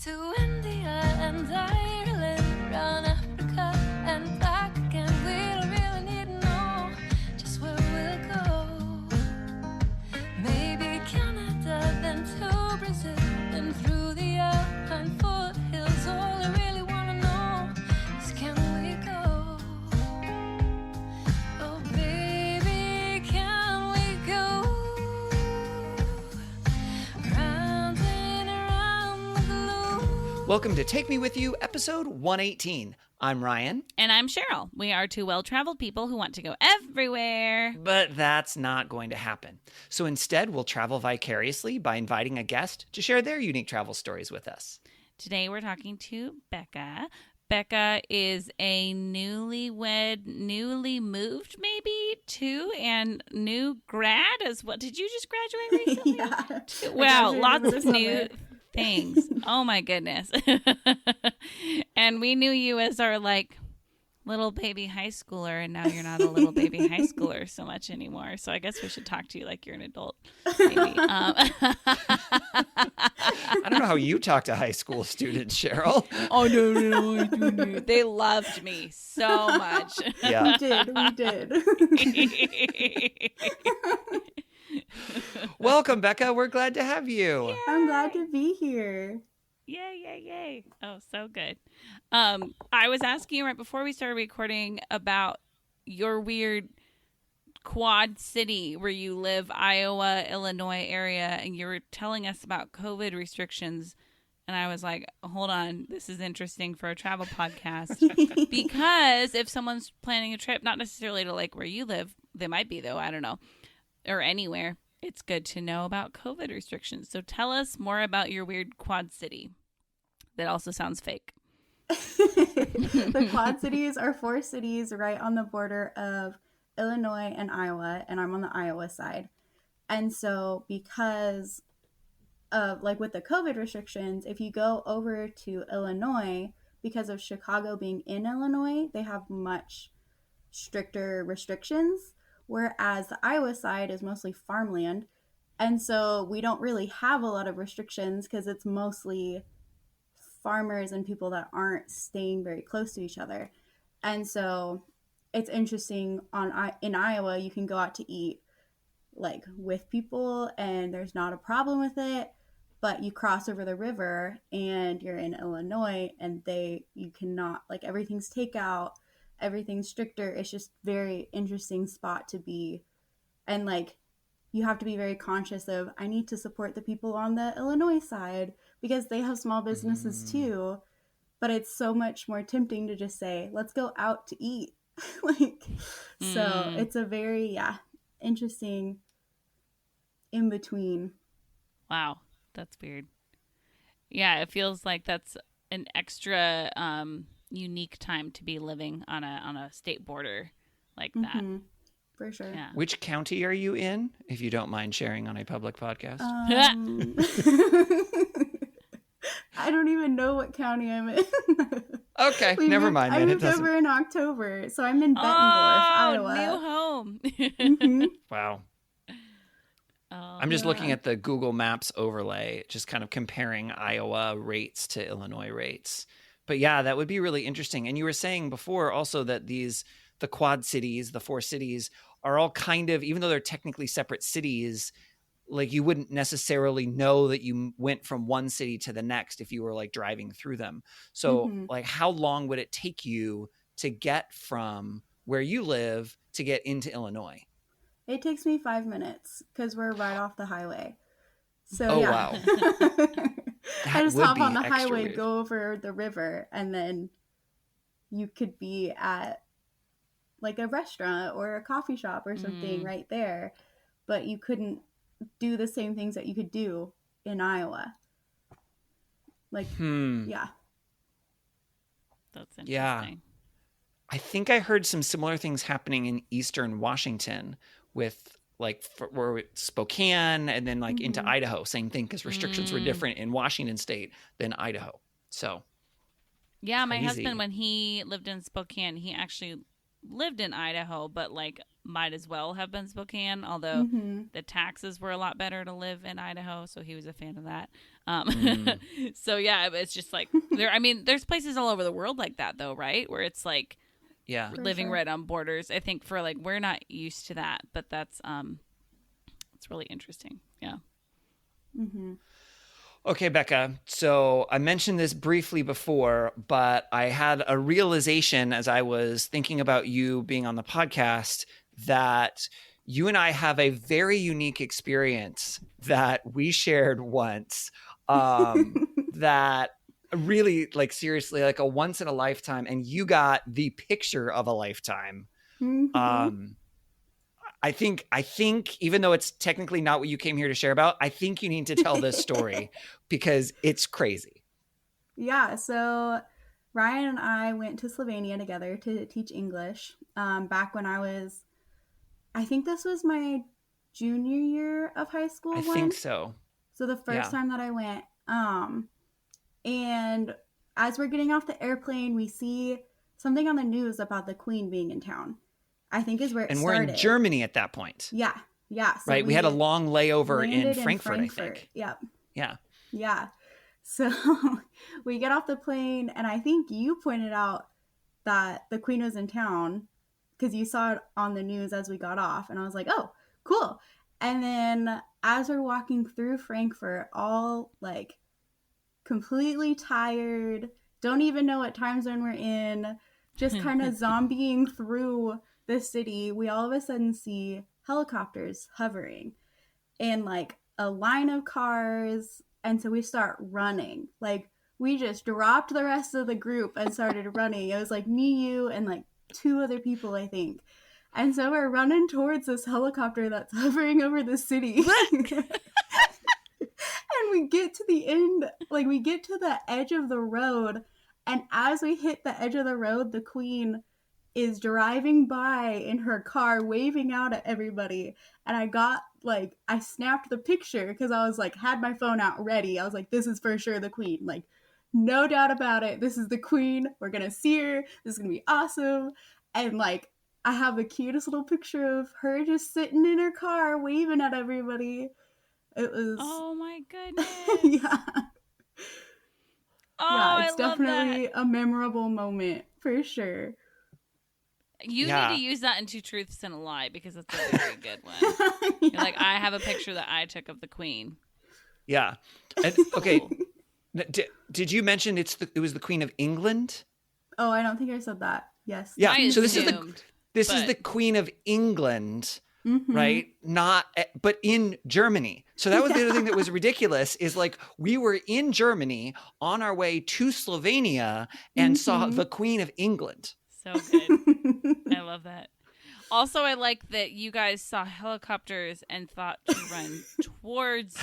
to India and Ireland, round Africa and back again. We don't really need to know just where we'll go. Maybe Canada, then to Brazil, then through the Alpine foothills. All I really want to know is, can we go? Oh baby, can we go? Round and around the globe. Welcome to Take Me With You, episode 118. I'm Ryan. And I'm Cheryl. We are two well-traveled people who want to go everywhere. But that's not going to happen. So instead, we'll travel vicariously by inviting a guest to share their unique travel stories with us. Today we're talking to Beka. Beka is a newlywed, newly moved maybe to, and new grad as well. Did you just graduate recently? Yeah. Wow, I graduated lots this of summer. new things. Oh my goodness. And we knew you as our like little baby high schooler, and now you're not a little baby high schooler so much anymore. So I guess we should talk to you like you're an adult. Maybe. I don't know how you talk to high school students, Cheryl. Oh no, they loved me so much. Yeah. We did. Welcome, Beka. We're glad to have you. I'm glad to be here. Yay. Oh, so good. I was asking you right before we started recording about your weird quad city where you live, Iowa, Illinois area, and you were telling us about COVID restrictions. And I was like, hold on, this is interesting for a travel podcast. Because if someone's planning a trip, not necessarily to like where you live, they might be though, I don't know, or anywhere, it's good to know about COVID restrictions. So tell us more about your weird quad city. That also sounds fake. The Quad Cities are 4 cities right on the border of Illinois and Iowa, and I'm on the Iowa side. And so because of like with the COVID restrictions, if you go over to Illinois, because of Chicago being in Illinois, they have much stricter restrictions, whereas the Iowa side is mostly farmland. And so we don't really have a lot of restrictions because it's mostly farmers and people that aren't staying very close to each other. And so it's interesting in Iowa, you can go out to eat like with people and there's not a problem with it, but you cross over the river and you're in Illinois and you cannot, like, everything's takeout, everything's stricter. It's just very interesting spot to be. And like you have to be very conscious of, I need to support the people on the Illinois side because they have small businesses too. But it's so much more tempting to just say, let's go out to eat. So it's a very, interesting in between. Wow, that's weird. Yeah, it feels like that's an extra unique time to be living on a state border like that. For sure. Yeah. Which county are you in, if you don't mind sharing on a public podcast? I don't even know what county I'm in. Okay, never mind. I Then. moved over in October, so I'm in Bettendorf, Iowa. New home. Mhm. Wow. Oh, I'm just looking at the Google Maps overlay, just kind of comparing Iowa rates to Illinois rates. But yeah, that would be really interesting. And you were saying before also that the quad cities, the 4 cities, are all kind of, even though they're technically separate cities, like you wouldn't necessarily know that you went from one city to the next if you were like driving through them. So like how long would it take you to get from where you live to get into Illinois? It takes me 5 minutes because we're right off the highway. So Oh, yeah. wow. I just would hop be on the extra highway, weird. go over the river, and then you could be at like a restaurant or a coffee shop or something right there. But you couldn't do the same things that you could do in Iowa. Like, yeah. That's interesting. Yeah. I think I heard some similar things happening in Eastern Washington with like where Spokane and then like into Idaho. Same thing, because restrictions were different in Washington State than Idaho. So Yeah, my crazy. husband, when he lived in Spokane, he actually lived in Idaho, but like might as well have been Spokane, although the taxes were a lot better to live in Idaho, so he was a fan of that. So yeah, it's just like there's places all over the world like that though, right? Where it's like living right on borders. I think for like we're not used to that, but that's it's really interesting. Yeah. Okay, Beka. So I mentioned this briefly before, but I had a realization as I was thinking about you being on the podcast that you and I have a very unique experience that we shared once that really, like, seriously, like a once in a lifetime, and you got the picture of a lifetime. I think even though it's technically not what you came here to share about, I think you need to tell this story because it's crazy. Yeah, so Ryan and I went to Slovenia together to teach English back when I think this was my junior year of high school. I think so. So the first time that I went, and as we're getting off the airplane, we see something on the news about the Queen being in town. I think is where it started. And we're in Germany at that point. Yeah. So right. We had a long layover in Frankfurt, I think. Yep. Yeah. So we get off the plane, and I think you pointed out that the Queen was in town because you saw it on the news as we got off. And I was like, oh, cool. And then as we're walking through Frankfurt, all like completely tired, don't even know what time zone we're in, just kind of zombieing through the city, we all of a sudden see helicopters hovering and like a line of cars. And so we start running. Like we just dropped the rest of the group and started running. It was like me, you, and like 2 other people, I think. And so we're running towards this helicopter that's hovering over the city. And we get to the end, like we get to the edge of the road. And as we hit the edge of the road, the Queen is driving by in her car, waving out at everybody. And I snapped the picture because I was like, had my phone out ready. I was like, this is for sure the Queen. Like, no doubt about it. This is the Queen. We're going to see her. This is going to be awesome. And like, I have the cutest little picture of her just sitting in her car, waving at everybody. It was... Oh my goodness. Yeah. Oh, yeah, it's I love definitely that. a memorable moment for sure. You need to use that in 2 Truths and a Lie because it's a very good one. You're like, I have a picture that I took of the Queen. Yeah. And, okay. Did you mention it was the Queen of England? Oh, I don't think I said that. Yes. Yeah. So this is is the Queen of England, right? But in Germany. So that was the other thing that was ridiculous is like we were in Germany on our way to Slovenia and saw the Queen of England. So good. I love that. Also, I like that you guys saw helicopters and thought to run towards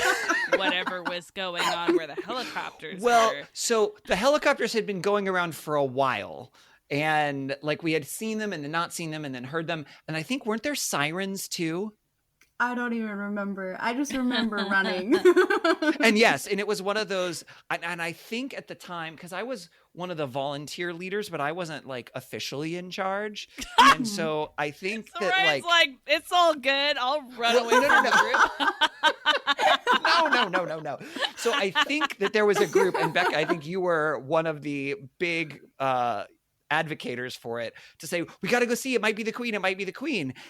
whatever was going on where the helicopters were. So the helicopters had been going around for a while. And like we had seen them and then not seen them and then heard them. And I think weren't there sirens too? I don't even remember. I just remember running. And yes, and it was one of those, and I think at the time, because I was one of the volunteer leaders, but I wasn't like officially in charge. And so I think so that Ryan's like, it's all good. I'll run away from the group. No. So I think that there was a group, and Beka, I think you were one of the big advocators for it to say, we got to go see, it might be the Queen.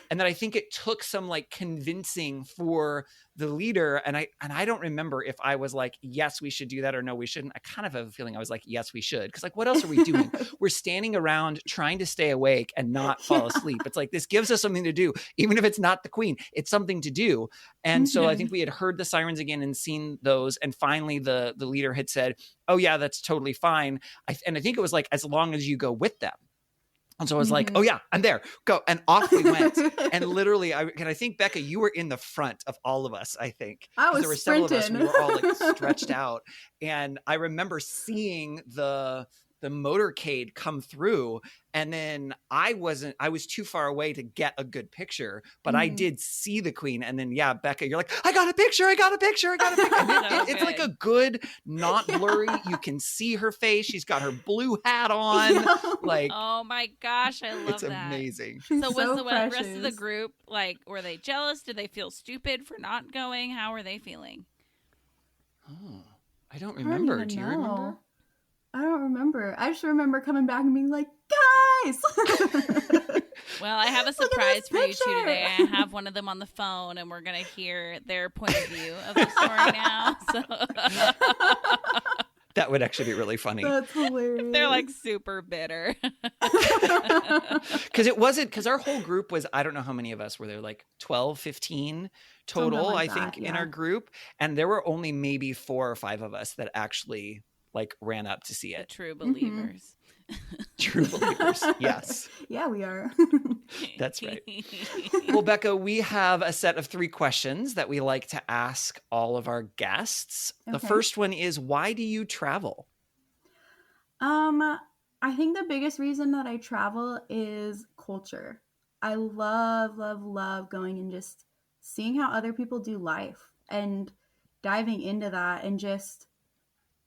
And then I think it took some like convincing for the leader. And I don't remember if I was like, yes, we should do that or no, we shouldn't. I kind of have a feeling I was like, yes, we should. Cause like, what else are we doing? We're standing around trying to stay awake and not fall asleep. It's like, this gives us something to do. Even if it's not the Queen, it's something to do. And so I think we had heard the sirens again and seen those. And finally the leader had said, oh yeah, that's totally fine. And I think it was like, as long as you go with them. And so I was like, oh yeah, I'm there, go. And off we went. And literally, I think, Beka, you were in the front of all of us, I think. I was there were sprinting. several of us, we were all like stretched out. And I remember seeing the the motorcade come through, and then I was too far away to get a good picture, but I did see the queen. And then Beka, you're like, I got a picture. And it's like a good, not blurry. You can see her face. She's got her blue hat on. Like, oh my gosh, I love it's that. amazing. So was the precious. rest of the group like, were they jealous? Did they feel stupid for not going? How were they feeling? Oh, I don't remember. Do you remember? I don't remember. I just remember coming back and being like, guys! Well, I have a surprise for you two today. I have one of them on the phone, and we're going to hear their point of view of the story now. So. That would actually be really funny. That's hilarious. They're like super bitter. Because our whole group was, I don't know how many of us were there, like 12, 15 total, like I think, that, in our group. And there were only maybe 4 or 5 of us that actually like ran up to see it. True believers. True believers. Yes. Yeah, we are. That's right. Well, Beka, we have a set of 3 questions that we like to ask all of our guests. The first one is, why do you travel? I think the biggest reason that I travel is culture. I love, love, love going and just seeing how other people do life and diving into that, and just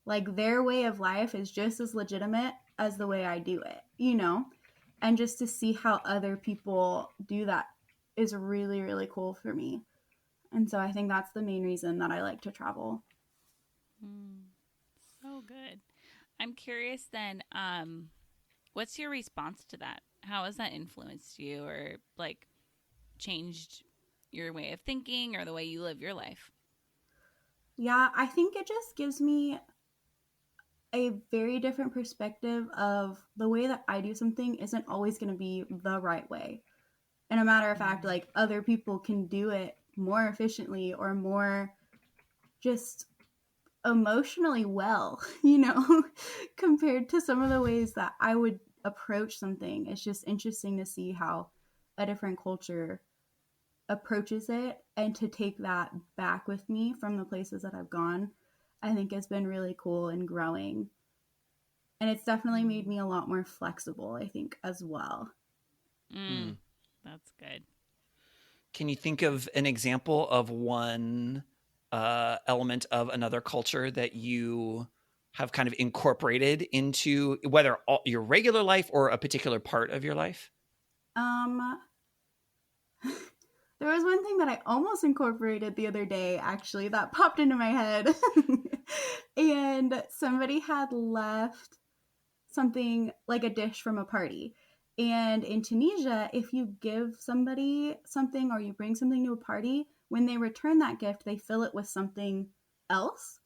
like their way of life is just as legitimate as the way I do it, you know? And just to see how other people do that is really, really cool for me. And so I think that's the main reason that I like to travel. So good. I'm curious then, what's your response to that? How has that influenced you, or like changed your way of thinking or the way you live your life? Yeah, I think it just gives me a very different perspective of the way that I do something isn't always going to be the right way. And a matter of fact, like other people can do it more efficiently or more just emotionally well, you know, compared to some of the ways that I would approach something. It's just interesting to see how a different culture approaches it, and to take that back with me from the places that I've gone, I think has been really cool and growing. And it's definitely made me a lot more flexible, I think, as well. That's good. Can you think of an example of one element of another culture that you have kind of incorporated into whether your regular life or a particular part of your life? There was one thing that I almost incorporated the other day, actually, that popped into my head. And somebody had left something like a dish from a party. And in Tunisia, if you give somebody something or you bring something to a party, when they return that gift, they fill it with something else.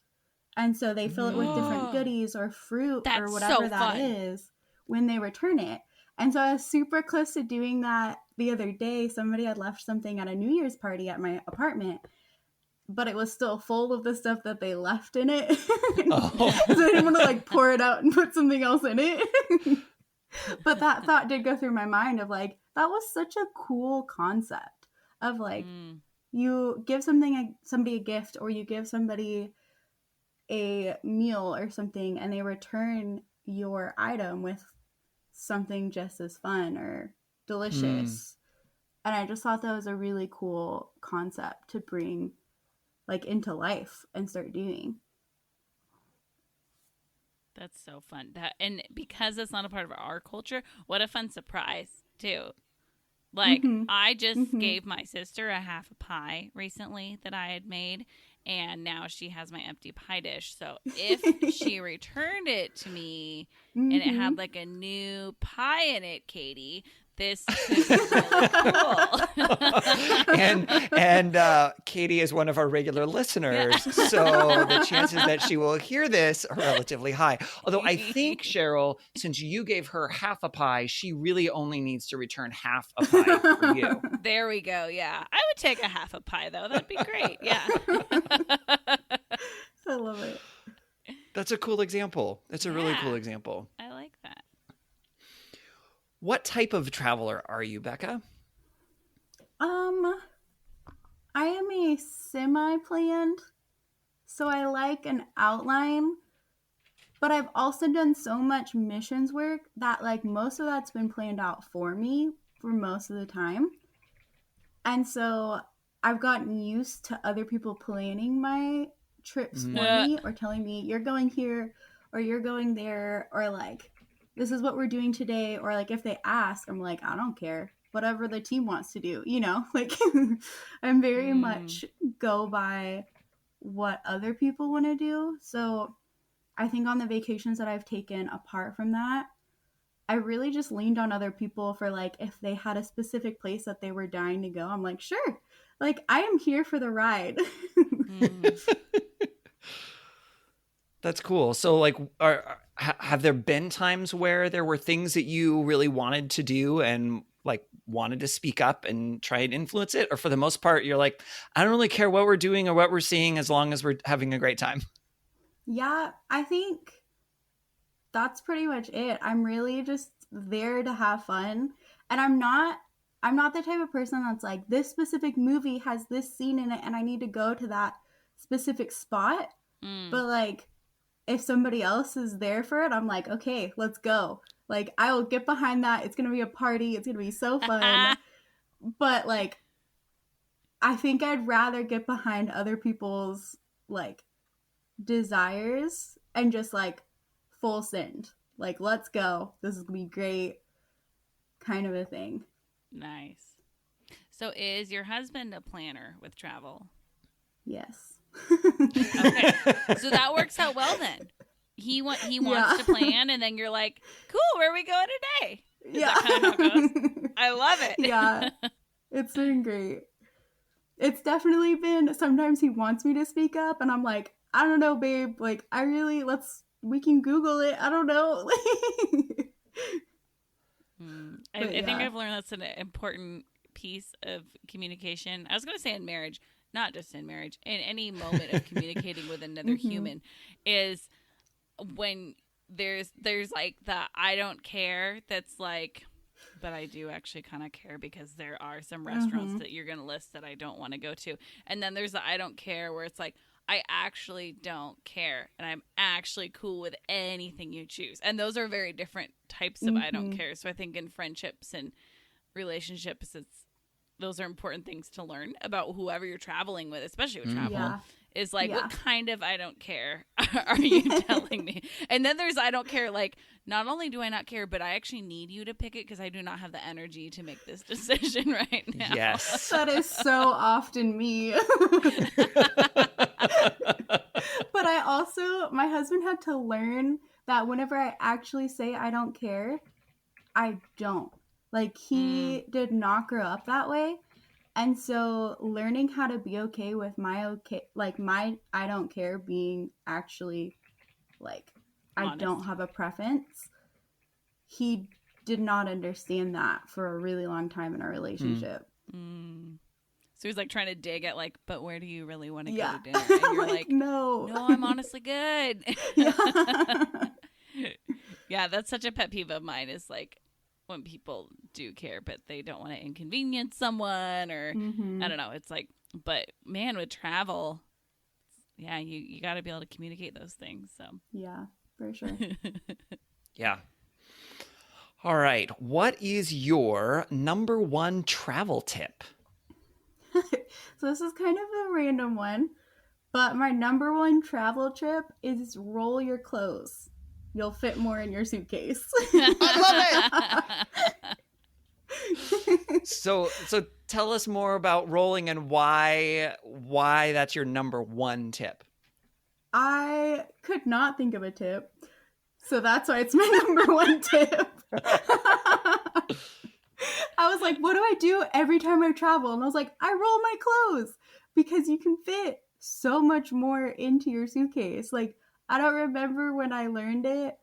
And so they fill it with different goodies or fruit or whatever that is when they return it. And so I was super close to doing that the other day. Somebody had left something at a New Year's party at my apartment, but it was still full of the stuff that they left in it. So I didn't want to like pour it out and put something else in it. But that thought did go through my mind of like, that was such a cool concept of like, you give somebody a gift, or you give somebody a meal or something, and they return your item with something just as fun or delicious. And I just thought that was a really cool concept to bring like into life and start doing. That's so fun. And because it's not a part of our culture, what a fun surprise too. Like I just gave my sister a half a pie recently that I had made, and now she has my empty pie dish. So if she returned it to me and it had like a new pie in it, Katie, this could be really cool. and Katie is one of our regular listeners, so the chances that she will hear this are relatively high. Although I think, Cheryl, since you gave her half a pie, she really only needs to return half a pie for you. There we go. Yeah. I would take a half a pie, though. That'd be great. Yeah. I love it. That's a cool example. That's a really cool example. I like that. What type of traveler are you, Beka? I am a semi-planned, so I like an outline, But I've also done so much missions work that like most of that's been planned out for me for most of the time. And so I've gotten used to other people planning my trips for me or telling me you're going here or you're going there or like this is what we're doing today, or like if they ask, I'm like, I don't care. Whatever the team wants to do, you know? Like I'm very much go by what other people want to do. So I think on the vacations that I've taken apart from that, I really just leaned on other people for like if they had a specific place that they were dying to go, I'm like, sure. Like I am here for the ride. That's cool. So like have there been times where there were things that you really wanted to do and like wanted to speak up and try and influence it? Or for the most part, you're like, I don't really care what we're doing or what we're seeing as long as we're having a great time? Yeah, I think that's pretty much it. I'm really just there to have fun. And I'm not the type of person that's like this specific movie has this scene in it and I need to go to that specific spot. But like if somebody else is there for it, I'm like, okay, let's go. Like I will get behind that. It's going to be a party. It's going to be so fun. But like I think I'd rather get behind other people's like desires and just like full send. Like, let's go. This is going to be great. Kind of a thing. Nice. So is your husband a planner with travel? Yes. Okay. So that works out well then. He wants to plan and then you're like, cool, where are we going today? Is that kind of how it goes? I love it. Yeah. It's been great. It's definitely been, sometimes he wants me to speak up and I'm like, I don't know, babe. Like, we can Google it. I don't know. I think I've learned that's an important piece of communication. I was going to say in marriage, not just in marriage, in any moment of communicating with another human, is when there's like the I don't care that's like, but I do actually kind of care because there are some restaurants that you're going to list that I don't want to go to. And then there's the I don't care where it's like, I actually don't care and I'm actually cool with anything you choose. And those are very different types of I don't care. So I think in friendships and relationships, those are important things to learn about whoever you're traveling with, especially with travel. Yeah. Is like, what kind of I don't care are you telling me? And then there's I don't care, like, not only do I not care, but I actually need you to pick it because I do not have the energy to make this decision right now. Yes. That is so often me. But I also, my husband had to learn that whenever I actually say I don't care, I don't. Like, he did not grow up that way. And so learning how to be okay with my I don't care being actually like, honest. I don't have a preference. He did not understand that for a really long time in our relationship. So he's like trying to dig at like, but where do you really want to go to dinner? And you're like, no, I'm honestly good. Yeah, that's such a pet peeve of mine is like, when people do care, but they don't want to inconvenience someone or I don't know. It's like, but man, with travel, yeah, you got to be able to communicate those things. So yeah, for sure. Yeah. All right. What is your number one travel tip? So this is kind of a random one, but my number one travel tip is roll your clothes. You'll fit more in your suitcase. I love it. So tell us more about rolling and why that's your number one tip. I could not think of a tip, so that's why it's my number one tip. I was like, what do I do every time I travel? And I was like, I roll my clothes because you can fit so much more into your suitcase. Like, I don't remember when I learned it,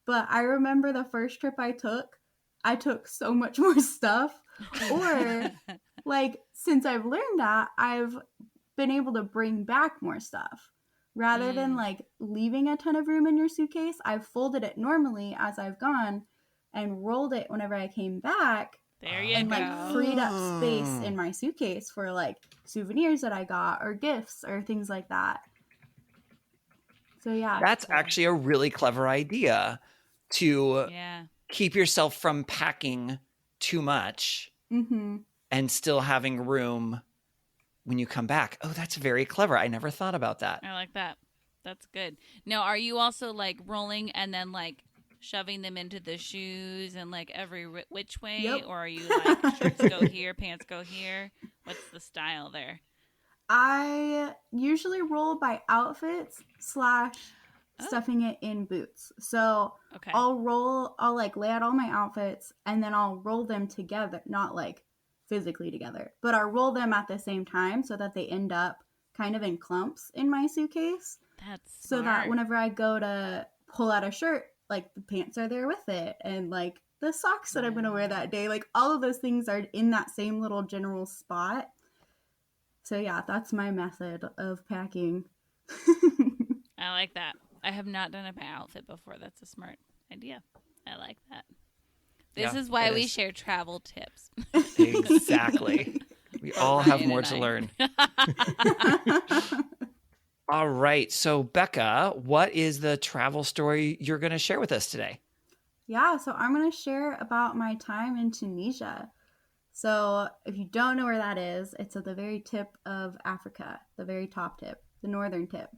but I remember the first trip I took so much more stuff. Or, like, since I've learned that, I've been able to bring back more stuff. Rather than, like, leaving a ton of room in your suitcase, I've folded it normally as I've gone and rolled it whenever I came back. There you and go. Like freed up space in my suitcase for like souvenirs that I got or gifts or things like that. So yeah. That's actually a really clever idea to Yeah. keep yourself from packing too much Mm-hmm. and still having room when you come back. Oh, that's very clever. I never thought about that. I like that. That's good. Now, are you also like rolling and then like shoving them into the shoes and like every which way? Yep. Or are you like shirts go here, pants go here? What's the style there? I usually roll by outfits / stuffing it in boots. So Okay. I'll like lay out all my outfits and then I'll roll them together, not like physically together, but I'll roll them at the same time so that they end up kind of in clumps in my suitcase. That's So that smart. whenever I go to pull out a shirt, like the pants are there with it and like the socks that I'm going to wear that day, like all of those things are in that same little general spot. So yeah, that's my method of packing. I like that. I have not done it by outfit before. That's a smart idea. I like that. This Yeah, is why it we is. share travel tips. Exactly. We all have Ryan more and to I. learn. All right. So, Beka, what is the travel story you're going to share with us today? Yeah, so I'm going to share about my time in Tunisia. So, if you don't know where that is, it's at the very tip of Africa, the very top tip, the northern tip.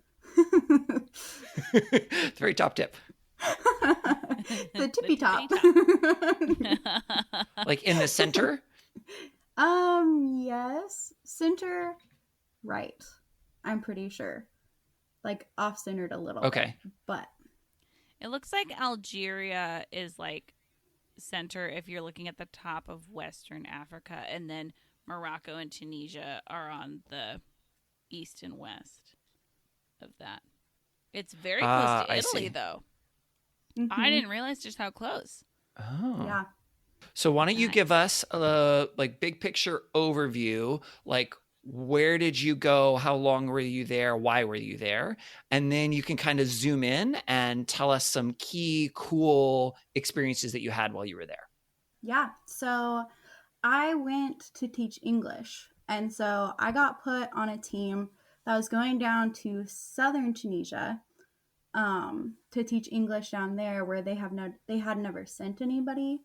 The very top tip. The tippy top. Like in the center? Yes. Center right. I'm pretty sure. Like off centered a little Okay. bit. But It looks like Algeria is like center if you're looking at the top of Western Africa, and then Morocco and Tunisia are on the east and west of that. It's very close to I Italy, see. though. mhm. I didn't realize just how close. Oh. Yeah. So why don't you Nice. give us a like big picture overview, like where did you go, how long were you there, why were you there? And then you can kind of zoom in and tell us some key cool experiences that you had while you were there. Yeah. So I went to teach English. And so I got put on a team that was going down to southern Tunisia to teach English down there where they had never sent anybody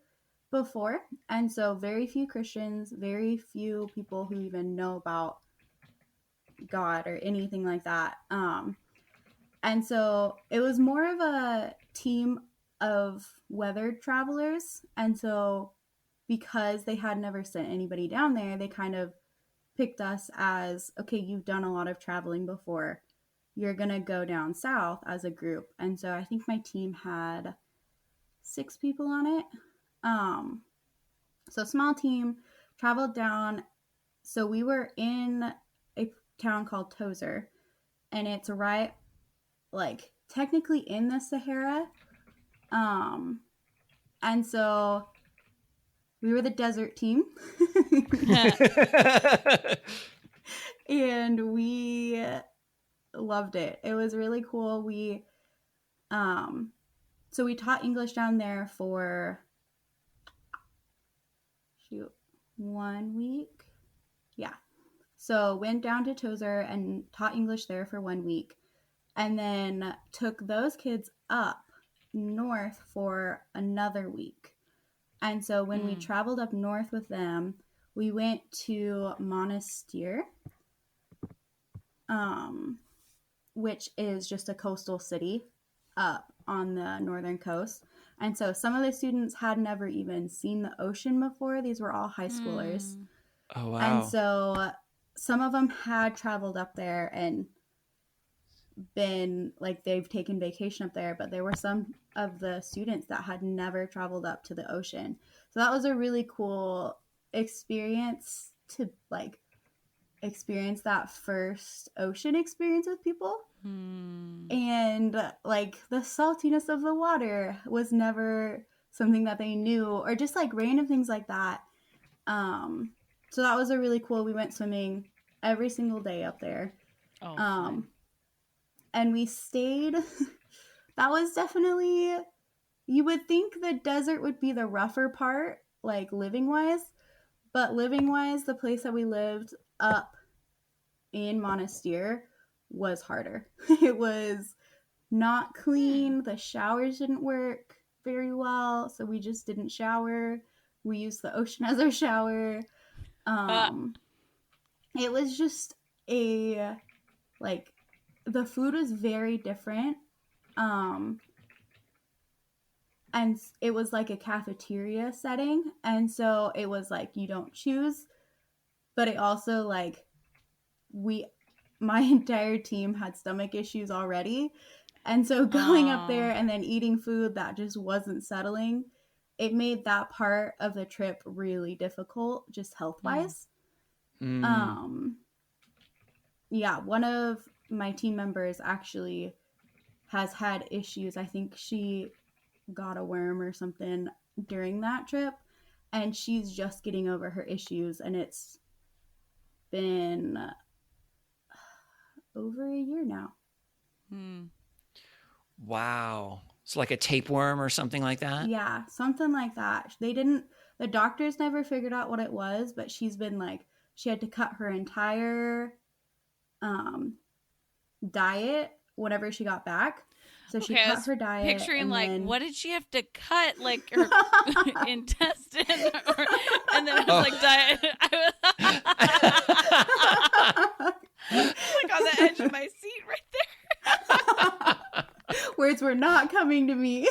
before. And so very few Christians, very few people who even know about God or anything like that. And so it was more of a team of weathered travelers. And so because they had never sent anybody down there, they kind of picked us as, okay, you've done a lot of traveling before. You're going to go down south as a group. And so I think my team had 6 people on it. So small team, traveled down. So we were in a town called Tozer, and it's right, like, technically in the Sahara. And so we were the desert team. And we loved it. It was really cool. So we taught English down there for 1 week. Yeah. So went down to Tozer and taught English there for 1 week, and then took those kids up north for another week. And so when we traveled up north with them, we went to Monastir, which is just a coastal city up on the northern coast. And so some of the students had never even seen the ocean before. These were all high schoolers. Oh, wow. And so some of them had traveled up there and been like, they've taken vacation up there, but there were some of the students that had never traveled up to the ocean. So that was a really cool experience to like experience that first ocean experience with people. And like the saltiness of the water was never something that they knew, or just like random things like that. So that was a really cool. We went swimming every single day up there. Oh, fun. And we stayed. That was definitely, you would think the desert would be the rougher part, like living wise, but living wise, the place that we lived up in Monastir was harder. It was not clean. The showers didn't work very well, so we just didn't shower. We used the ocean as our shower. It was just a, like, the food was very different. And it was like a cafeteria setting. And so it was like, you don't choose, but it also, like, my entire team had stomach issues already. And so going up there and then eating food that just wasn't settling, it made that part of the trip really difficult, just health-wise. Yeah, one of my team members actually has had issues. I think she got a worm or something during that trip, and she's just getting over her issues, and it's been over a year now. Wow. So like a tapeworm or something like that? Yeah, something like that. The doctors never figured out what it was, but she's been like, she had to cut her entire diet whenever she got back. So she cut her diet. Picturing, like, then... what did she have to cut? Like, her intestine? And then I was like, diet. Like on the edge of my seat right there. Words were not coming to me.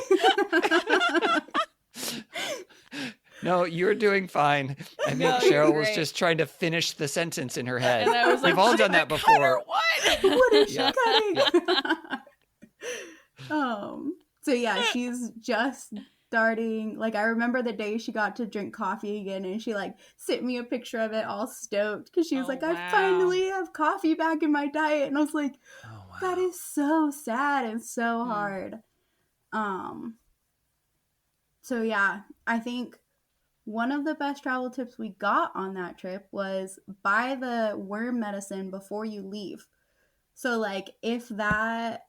No, you're doing fine. I think Cheryl was just trying to finish the sentence in her head. And I was like, we've all done that before. What? What is she cutting? So yeah, she's just starting. Like, I remember the day she got to drink coffee again, and she like sent me a picture of it, all stoked, because she was like, wow. I finally have coffee back in my diet. And I was like, Oh, wow. that is so sad and so hard. So yeah, I think one of the best travel tips we got on that trip was buy the worm medicine before you leave. So like, if that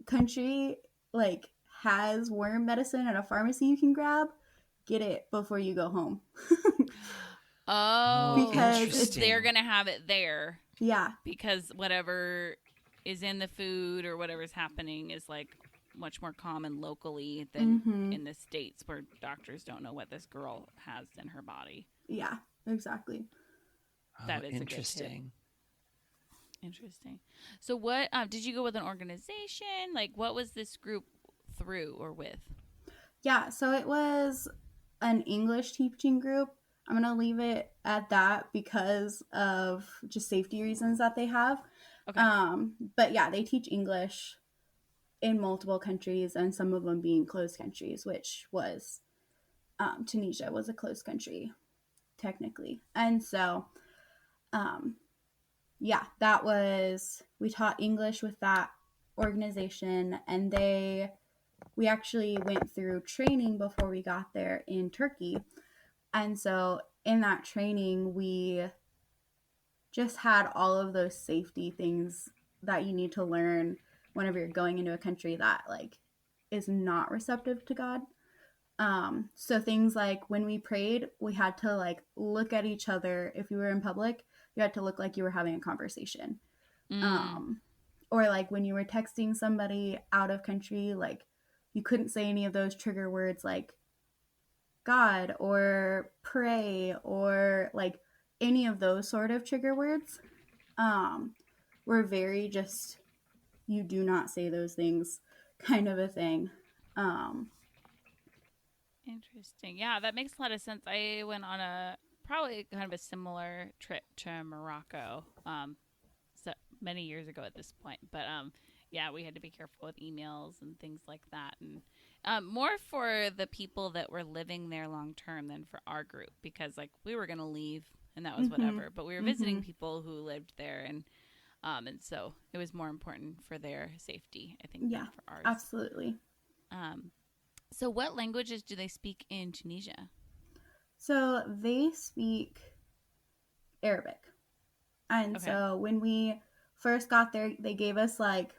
country like has worm medicine at a pharmacy you can grab, get it before you go home. Because they're gonna have it there. Yeah, because whatever is in the food or whatever's happening is like much more common locally than in the States, where doctors don't know what this girl has in her body. Yeah, exactly. That is interesting. A good tip. Interesting. So what did you go with an organization? Like, what was this group through or with? Yeah, so it was an English teaching group. I'm going to leave it at that because of just safety reasons that they have. Okay. But yeah, they teach English in multiple countries, and some of them being closed countries, which was Tunisia was a closed country technically. And so yeah, we taught English with that organization, and we actually went through training before we got there in Turkey. And so in that training, we just had all of those safety things that you need to learn whenever you're going into a country that like is not receptive to God. So things like when we prayed, we had to like look at each other. If you were in public, you had to look like you were having a conversation. Or like when you were texting somebody out of country, like you couldn't say any of those trigger words like God or pray or like any of those sort of trigger words. Were very just, you do not say those things kind of a thing. Interesting. Yeah, that makes a lot of sense. I went on a probably kind of a similar trip to Morocco so many years ago at this point. But yeah, we had to be careful with emails and things like that. And more for the people that were living there long term than for our group, because like we were going to leave and that was whatever. But we were visiting people who lived there, and so it was more important for their safety, I think, than for ours. Absolutely. So what languages do they speak in Tunisia? So they speak Arabic. And so when we first got there, they gave us like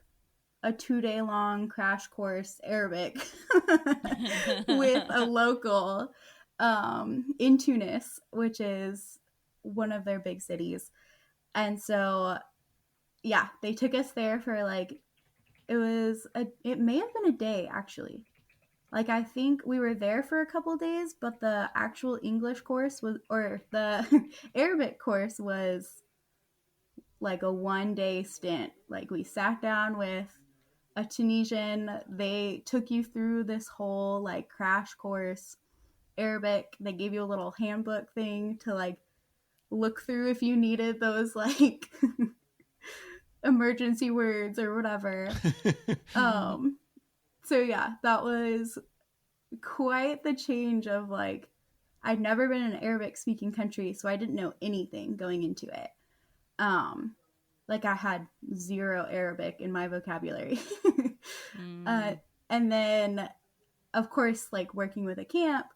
a 2-day long crash course Arabic with a local in Tunis, which is one of their big cities. And so, yeah, they took us there for like It may have been a day, actually. Like, I think we were there for a couple days, but the actual English course was, or the Arabic course was like a 1 day stint. Like, we sat down with a Tunisian. They took you through this whole like crash course Arabic. They gave you a little handbook thing to like look through if you needed those like emergency words or whatever. So yeah, that was quite the change of like, I'd never been in an Arabic speaking country, so I didn't know anything going into it. Like, I had zero Arabic in my vocabulary. And then, of course, like working with a camp,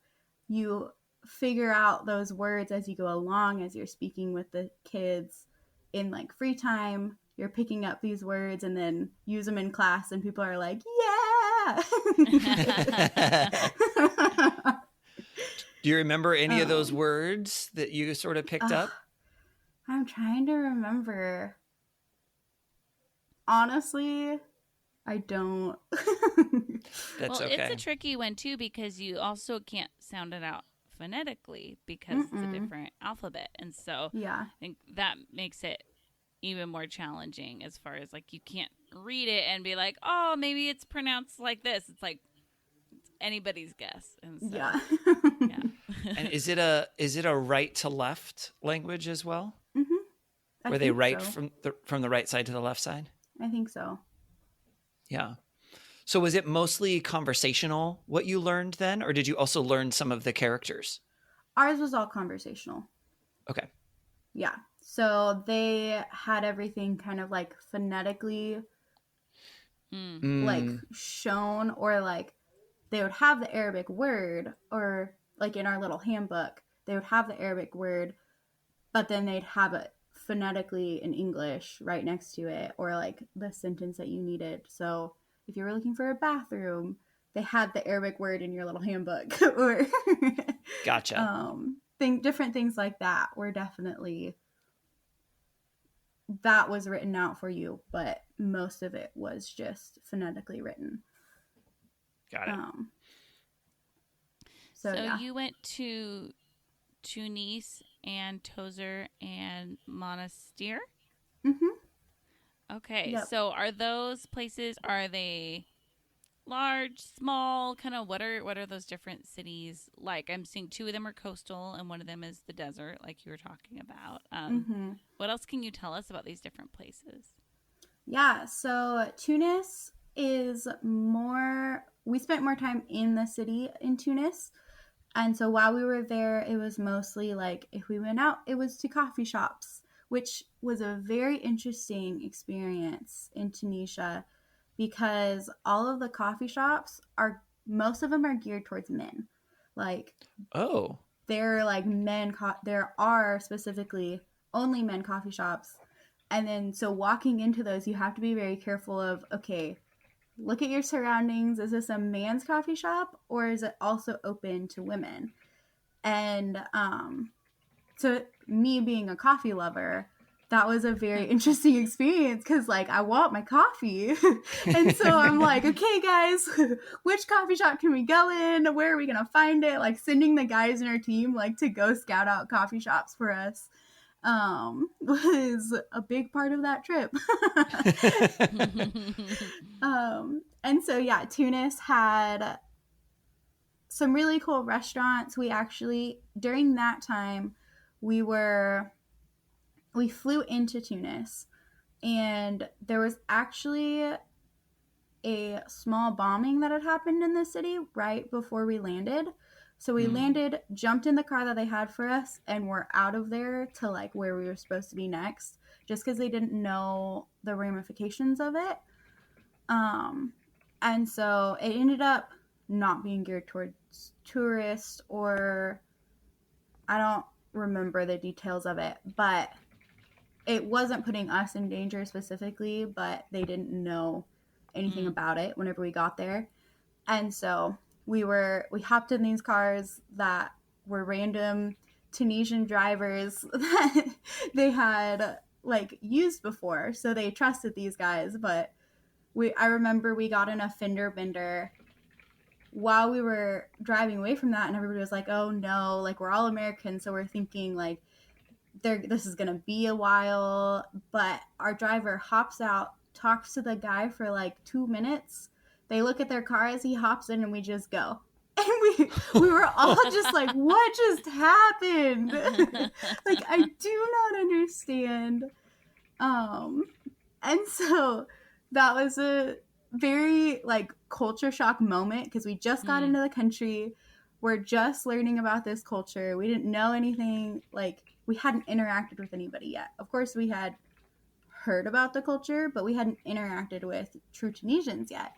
you figure out those words as you go along, as you're speaking with the kids in like free time. You're picking up these words and then use them in class, and people are like, yeah. Do you remember any of those words that you sort of picked up? I'm trying to remember. Honestly, I don't. That's well, okay. It's a tricky one too, because you also can't sound it out phonetically because it's a different alphabet. And so Yeah. I think that makes it even more challenging, as far as like, you can't read it and be like, oh, maybe it's pronounced like this. It's like, it's anybody's guess. And so, Yeah. yeah. And is it a right to left language as well? Where they write from the right side to the left side? I think so. Yeah. So was it mostly conversational what you learned then, or did you also learn some of the characters? Ours was all conversational. Okay. Yeah. So they had everything kind of like phonetically like shown, or like they would have the Arabic word, or like in our little handbook, they would have the Arabic word, but then they'd have it phonetically in English right next to it, or like the sentence that you needed. So if you were looking for a bathroom, they had the Arabic word in your little handbook. Or Gotcha. Different things like that were definitely, that was written out for you, but most of it was just phonetically written. Got it. So yeah. you went to Tunis and Tozer and Monastir? Okay. Yep. So are those places, are they large, small, kind of, what are those different cities like? I'm seeing two of them are coastal and one of them is the desert, like you were talking about. What else can you tell us about these different places? Yeah, so Tunis is more, we spent more time in the city in Tunis. And so while we were there, it was mostly like, if we went out, it was to coffee shops, which was a very interesting experience in Tunisia, because all of the coffee shops most of them are geared towards men. Like, they're like there are specifically only men coffee shops. And then, so walking into those, you have to be very careful of, okay, look at your surroundings. Is this a man's coffee shop, or is it also open to women? And so me being a coffee lover, that was a very interesting experience, because like, I want my coffee. And so I'm like, okay guys, which coffee shop can we go in? Where are we gonna find it? Like, sending the guys in our team like to go scout out coffee shops for us was a big part of that trip. And so yeah, Tunis had some really cool restaurants. We actually, during that time, we flew into Tunis, and there was actually a small bombing that had happened in the city right before we landed. So we landed, jumped in the car that they had for us, and we're out of there to like where we were supposed to be next, just because they didn't know the ramifications of it. And so it ended up not being geared towards tourists, or I don't remember the details of it, but it wasn't putting us in danger specifically, but they didn't know anything about it whenever we got there. And so we hopped in these cars that were random Tunisian drivers that they had like used before. So they trusted these guys, but I remember we got in a fender bender while we were driving away from that, and everybody was like, oh no, like we're all Americans, so we're thinking like this is gonna be a while. But our driver hops out, talks to the guy for like 2 minutes. They look at their car as he hops in, and we just go. And we were all just like, what just happened? Like, I do not understand. And so that was a very like culture shock moment, because we just got into the country. We're just learning about this culture. We didn't know anything. Like, we hadn't interacted with anybody yet. Of course, we had heard about the culture, but we hadn't interacted with true Tunisians yet.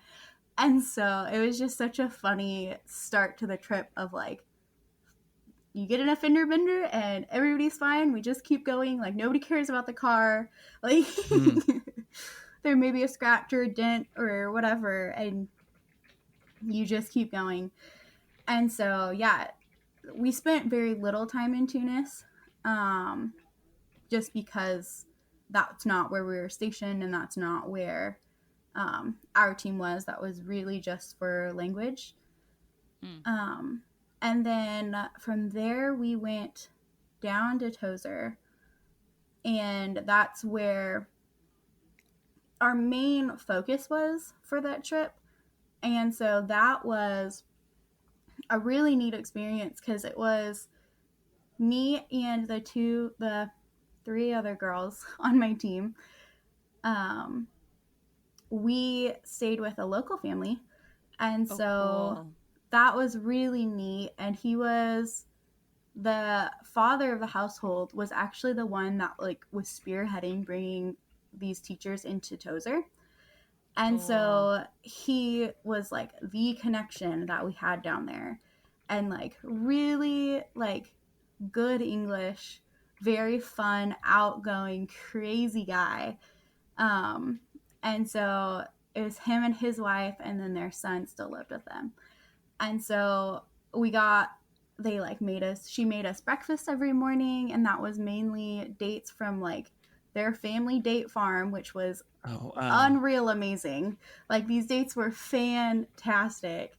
And so it was just such a funny start to the trip of like, you get in a fender bender and everybody's fine. We just keep going. Like, nobody cares about the car. Like, there may be a scratch or a dent or whatever, and you just keep going. And so, yeah, we spent very little time in Tunis, just because that's not where we were stationed, and that's not where our team was. That was really just for language. And then from there, we went down to Tozer, and that's where our main focus was for that trip. And so that was a really neat experience, because it was me and the three other girls on my team. We stayed with a local family, and cool. That was really neat. And he was the father of the household, was actually the one that like was spearheading bringing these teachers into Tozer. And cool. So he was like the connection that we had down there, and like really like good English, very fun, outgoing, crazy guy. And so it was him and his wife, and then their son still lived with them. And so she made us breakfast every morning, and that was mainly dates from like their family date farm, which was unreal amazing. Like, these dates were fantastic.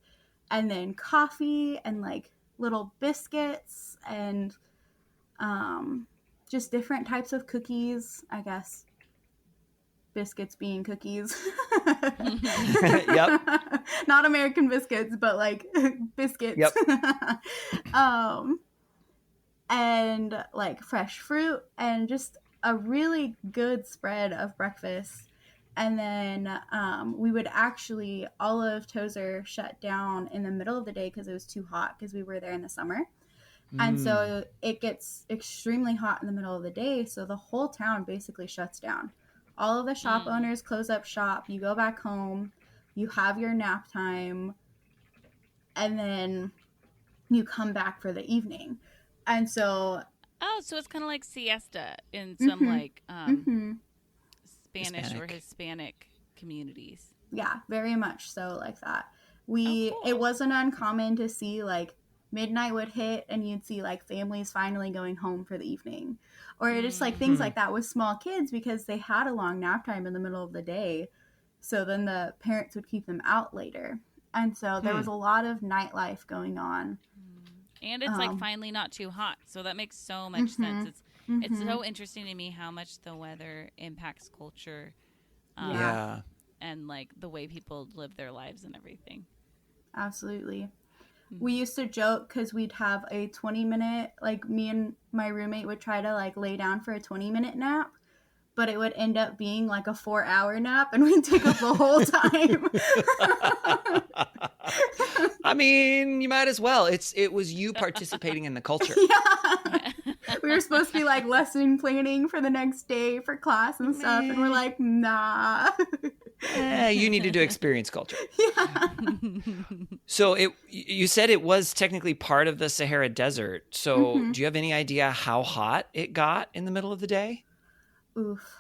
And then coffee and like little biscuits and just different types of cookies, I guess. Biscuits being cookies. Yep. Not American biscuits, but like biscuits. Yep. And like fresh fruit, and just a really good spread of breakfast. And then we would actually, all of Tozer shut down in the middle of the day because it was too hot, because we were there in the summer. And so it gets extremely hot in the middle of the day. So the whole town basically shuts down. All of the shop owners close up shop. You go back home. You have your nap time. And then you come back for the evening. And so... Oh, so it's kind of like siesta in some like Spanish or Hispanic communities. Yeah, very much so like that. Cool. It wasn't uncommon to see like midnight would hit and you'd see like families finally going home for the evening, or just like things like that with small kids, because they had a long nap time in the middle of the day. So then the parents would keep them out later. And so there was a lot of nightlife going on. And it's like finally not too hot. So that makes so much sense. It's so interesting to me how much the weather impacts culture. And like the way people live their lives and everything. Absolutely. We used to joke because we'd have a 20-minute, like me and my roommate would try to like lay down for a 20-minute nap, but it would end up being like a 4-hour nap, and we'd take up the whole time. I mean, you might as well. It was you participating in the culture. Yeah. We were supposed to be like lesson planning for the next day for class and stuff, and we're like, nah. You needed to experience culture. Yeah. So you said it was technically part of the Sahara Desert. So do you have any idea how hot it got in the middle of the day? Oof.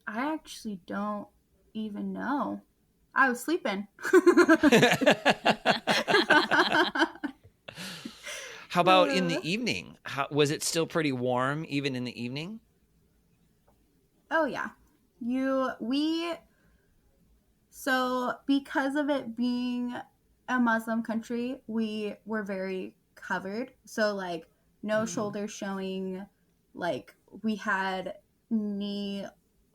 I actually don't even know. I was sleeping. How about in the evening? Was it still pretty warm even in the evening? Oh, yeah. We So because of it being a Muslim country, we were very covered. So like no shoulders showing, like we had knee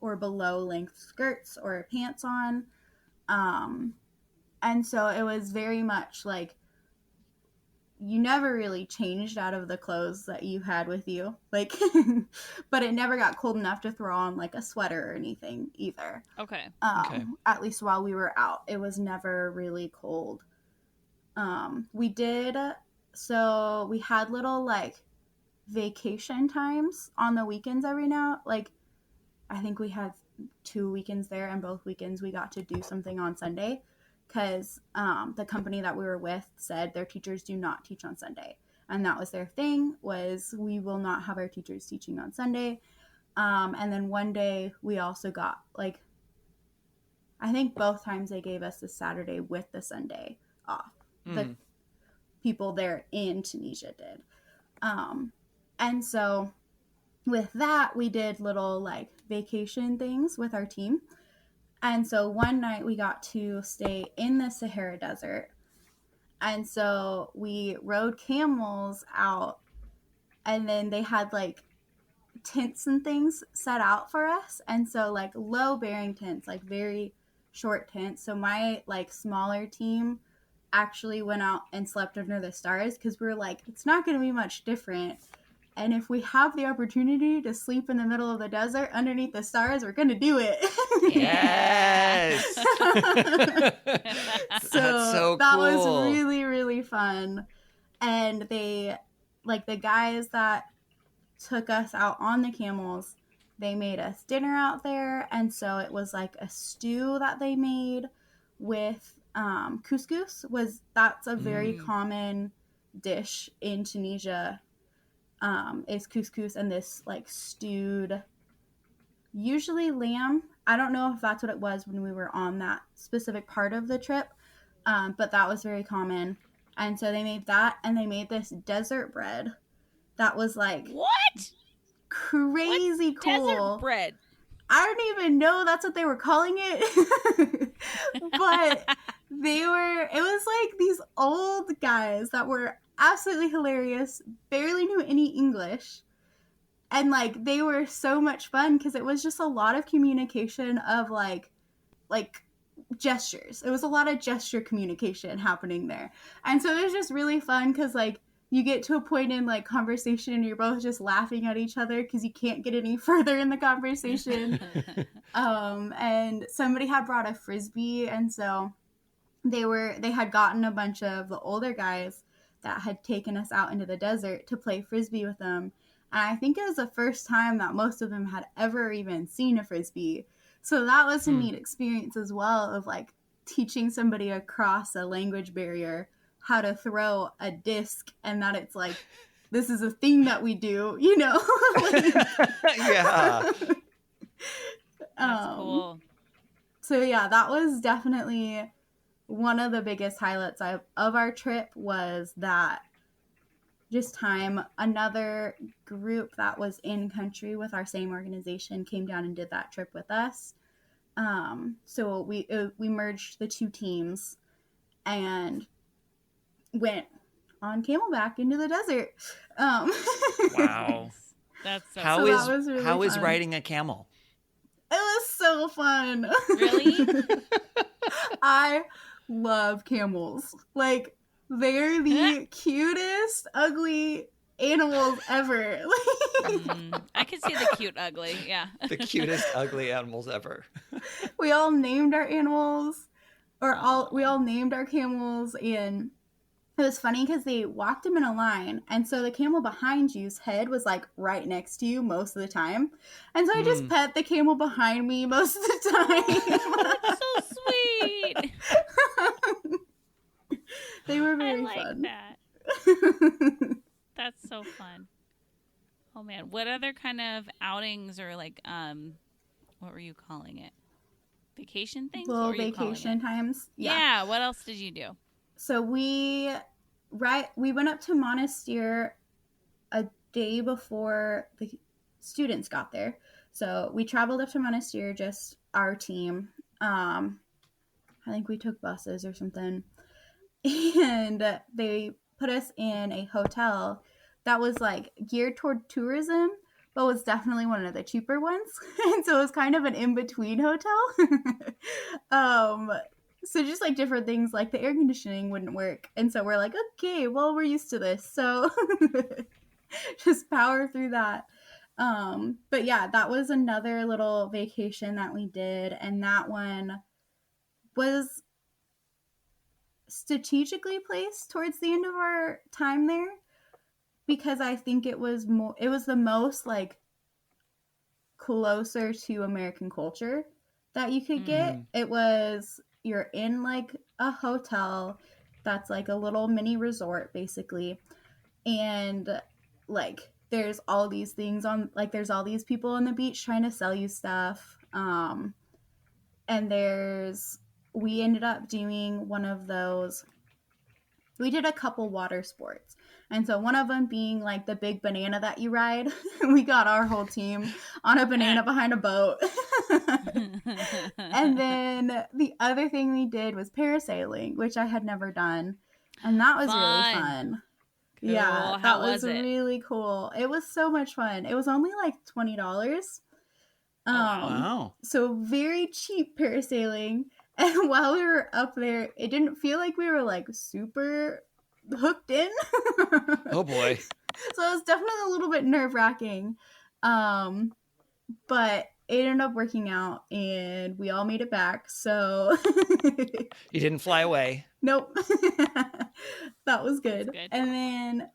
or below length skirts or pants on. And so it was very much like you never really changed out of the clothes that you had with you. Like, but it never got cold enough to throw on like a sweater or anything either. Okay. Okay. At least while we were out, it was never really cold. We did, so we had little like vacation times on the weekends every now. Like, I think we had 2 weekends there, and both weekends we got to do something on Sunday because the company that we were with said their teachers do not teach on Sunday, and that was their thing, was we will not have our teachers teaching on Sunday. And then one day we also got like, I think both times they gave us the Saturday with the Sunday off. The people there in Tunisia did. And so with that, we did little like vacation things with our team. And so one night we got to stay in the Sahara Desert. And so we rode camels out, and then they had like tents and things set out for us. And so like low bearing tents, like very short tents. So my like smaller team actually went out and slept under the stars because we were like, it's not going to be much different. And if we have the opportunity to sleep in the middle of the desert underneath the stars, we're going to do it. Yes. So that cool. was really, really fun. And they, like the guys that took us out on the camels, they made us dinner out there. And so it was like a stew that they made with couscous. That's a very common dish in Tunisia. Is couscous and this like stewed, usually lamb. I don't know if that's what it was when we were on that specific part of the trip, but that was very common. And so they made that, and they made this desert bread that was like What? crazy What cool. Desert bread. I don't even know that's what they were calling it. But it was like these old guys that were absolutely hilarious, barely knew any English. And like they were so much fun because it was just a lot of communication of like gestures. It was a lot of gesture communication happening there. And so it was just really fun because like you get to a point in like conversation and you're both just laughing at each other because you can't get any further in the conversation. And somebody had brought a Frisbee, and so they had gotten a bunch of the older guys that had taken us out into the desert to play Frisbee with them. And I think it was the first time that most of them had ever even seen a Frisbee. So that was a neat experience as well, of like teaching somebody across a language barrier how to throw a disc, and that it's like, this is a thing that we do, you know? Like, Yeah. That's cool. So yeah, that was definitely one of the biggest highlights of our trip, was that just time. Another group that was in country with our same organization came down and did that trip with us. So we merged the 2 teams and went on camelback into the desert. Wow. That's so How cool. is that was really how is fun. riding a camel? It was so fun. Really? I love camels. Like, they're the cutest, ugly animals ever. I can see the cute ugly. Yeah. The cutest ugly animals ever. We all named our animals, we all named our camels, and it was funny because they walked them in a line, and so the camel behind you's head was like right next to you most of the time, and so I just pet the camel behind me most of the time. That's so sweet. They were very I like fun. that. That's so fun. Oh man, what other kind of outings or like what were you calling it? Vacation things? What Little were you calling vacation it? times. Yeah. What else did you do? So we went up to Monastir a day before the students got there. So we traveled up to Monastir, just our team. I think we took buses or something. And they put us in a hotel that was like geared toward tourism, but was definitely one of the cheaper ones. And so it was kind of an in-between hotel. So just like different things, like the air conditioning wouldn't work. And so we're like, okay, well, we're used to this. So just power through that. But yeah, that was another little vacation that we did. And that one was strategically placed towards the end of our time there, because I think it was the most like closer to American culture that you could get. It was, you're in like a hotel that's like a little mini resort basically, and like there's all these things on, like there's all these people on the beach trying to sell you stuff, and we ended up doing one of those. We did a couple water sports. And so one of them being like the big banana that you ride. We got our whole team on a banana behind a boat. And then the other thing we did was parasailing, which I had never done. And that was really fun. Cool. Yeah, How that was was it? really cool. It was so much fun. It was only like $20. Wow. So very cheap parasailing. And while we were up there, it didn't feel like we were like super hooked in. Oh boy. So it was definitely a little bit nerve-wracking. But it ended up working out and we all made it back. So You didn't fly away. nope. That was good. That's good. And then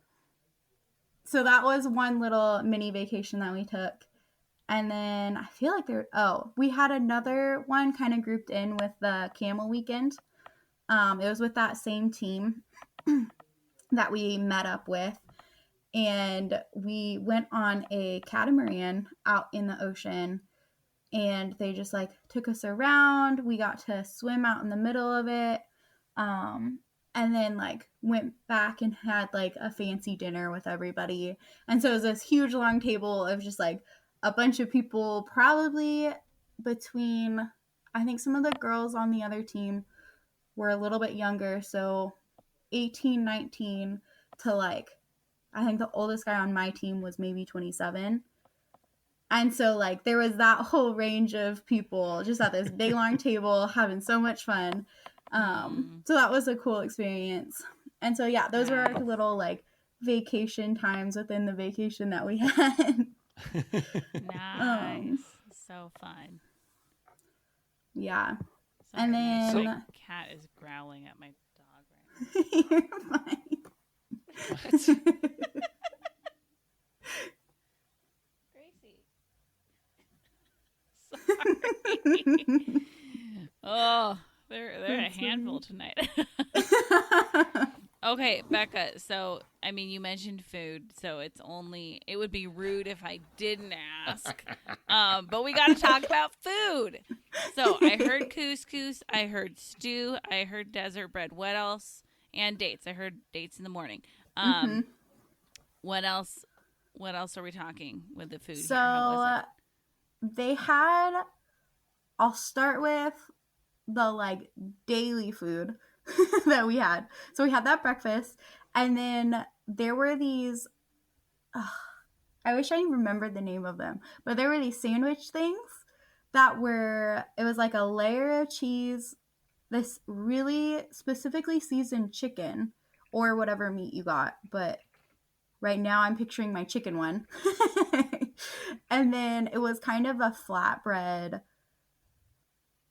so that was one little mini vacation that we took. And then I feel like we had another one kind of grouped in with the camel weekend. It was with that same team that we met up with. And we went on a catamaran out in the ocean. And they just like took us around. We got to swim out in the middle of it. And then like went back and had like a fancy dinner with everybody. And so it was this huge long table of just like a bunch of people, probably between, I think some of the girls on the other team were a little bit younger, so 18, 19 to like, I think the oldest guy on my team was maybe 27. And so like there was that whole range of people just at this big long table having so much fun. So that was a cool experience. And so yeah, those were our little like vacation times within the vacation that we had. Nice. So fun. Yeah. Sorry, And then my cat is growling at my dog right now. you're fine. What? Gracie. Sorry. Oh, they're a handful tonight. Okay, Becca, so, I mean, you mentioned food, so it would be rude if I didn't ask. But we got to talk about food. So, I heard couscous, I heard stew, I heard desert bread. What else? And dates. I heard dates in the morning. What else are we talking with the food here? How was it? They had, I'll start with the like daily food that we had. So we had that breakfast, and then there were these, I wish I remembered the name of them, but there were these sandwich things it was like a layer of cheese, this really specifically seasoned chicken or whatever meat you got, but right now I'm picturing my chicken one. And then it was kind of a flatbread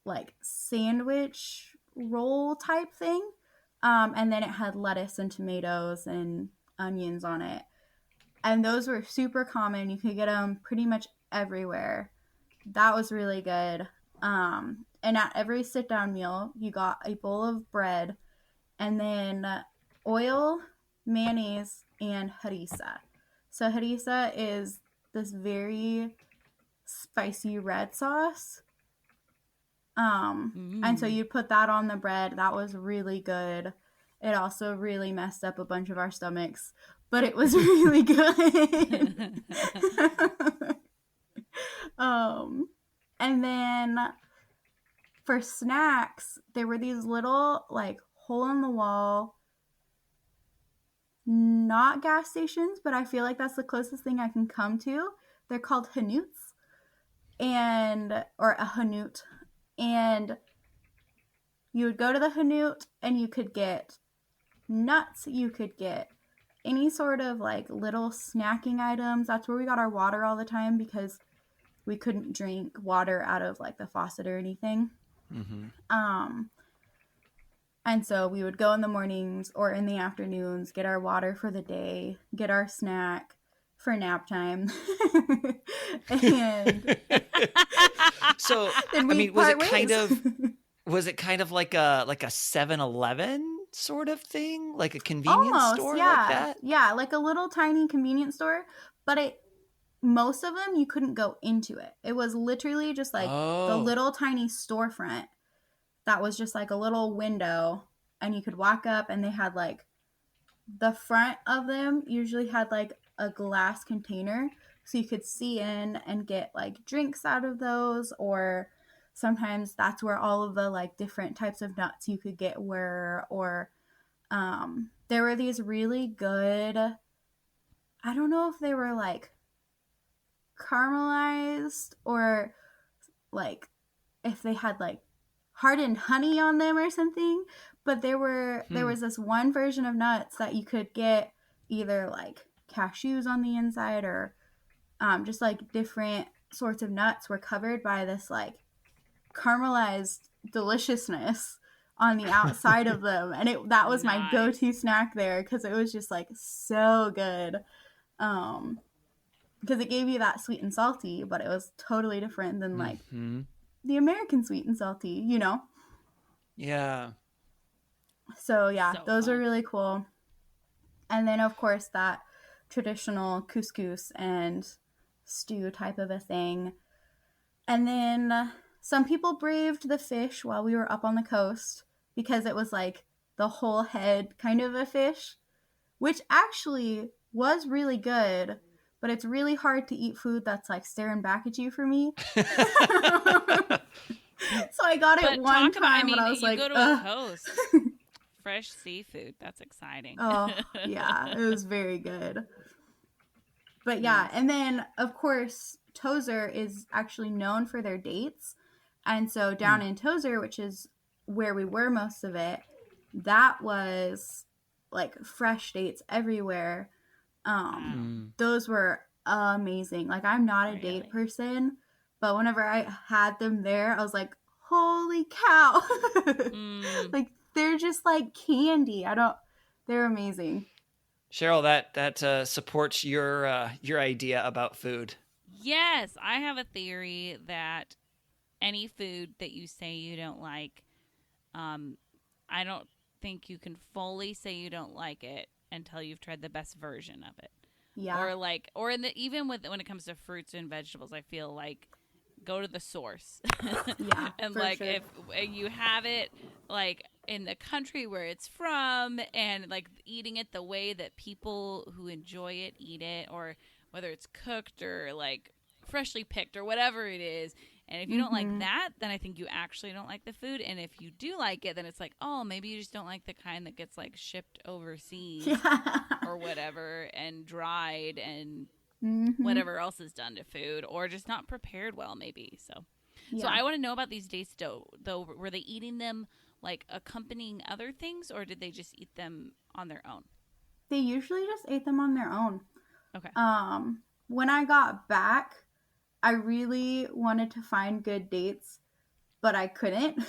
like sandwich roll type thing. And then it had lettuce and tomatoes and onions on it. And those were super common. You could get them pretty much everywhere. That was really good. And at every sit-down meal, you got a bowl of bread and then oil, mayonnaise, and harissa. So harissa is this very spicy red sauce. And so you put that on the bread. That was really good. It also really messed up a bunch of our stomachs, but it was really good. And then for snacks, there were these little, like, hole-in-the-wall, not gas stations, but I feel like that's the closest thing I can come to. They're called hanoots, or a hanoot. And you would go to the hanoot and you could get nuts, you could get any sort of, like, little snacking items. That's where we got our water all the time because we couldn't drink water out of, like, the faucet or anything. And so we would go in the mornings or in the afternoons, get our water for the day, get our snack for nap time. And So, I mean, was it kind of like a 7-Eleven sort of thing? Like a convenience store yeah. like that? Yeah, like a little tiny convenience store, but most of them you couldn't go into it. It was literally just like the little tiny storefront that was just like a little window, and you could walk up and they had, like, the front of them usually had, like, a glass container so you could see in and get, like, drinks out of those, or sometimes that's where all of the, like, different types of nuts you could get were, or there were these really good, I don't know if they were, like, caramelized or, like, if they had, like, hardened honey on them or something, but there was this one version of nuts that you could get either, like, cashews on the inside or just, like, different sorts of nuts were covered by this, like, caramelized deliciousness on the outside of them, and that was my go-to snack there because it was just, like, so good, because it gave you that sweet and salty, but it was totally different than, like, the American sweet and salty, you know? Yeah. So, yeah, So those fun. are really cool. And then, of course, that traditional couscous and stew type of a thing. And then some people braved the fish while we were up on the coast because it was, like, the whole head kind of a fish, which actually was really good, but it's really hard to eat food that's, like, staring back at you for me. So I got it one time, but I was like, you go to a coast. Fresh seafood. That's exciting. Oh, yeah, it was very good. But yeah, and then, of course, Tozer is actually known for their dates. And so down in Tozer, which is where we were most of it, that was, like, fresh dates everywhere. Those were amazing. Like, I'm not a date person, but whenever I had them there, I was like, holy cow. Like, they're just like candy. They're amazing. Cheryl, that supports your idea about food. Yes, I have a theory that any food that you say you don't like, I don't think you can fully say you don't like it until you've tried the best version of it. Yeah. Or even when it comes to fruits and vegetables, I feel like go to the source. Yeah. And for like sure. if you have it like in the country where it's from, and like eating it the way that people who enjoy it eat it, or whether it's cooked or like freshly picked or whatever it is. And if you don't like that, then I think you actually don't like the food. And if you do like it, then it's like, oh, maybe you just don't like the kind that gets like shipped overseas or whatever and dried and whatever else is done to food, or just not prepared well, maybe. So I want to know about these dates, though. Were they eating them like accompanying other things, or did they just eat them on their own? They usually just ate them on their own. Okay. When I got back, I really wanted to find good dates, but I couldn't.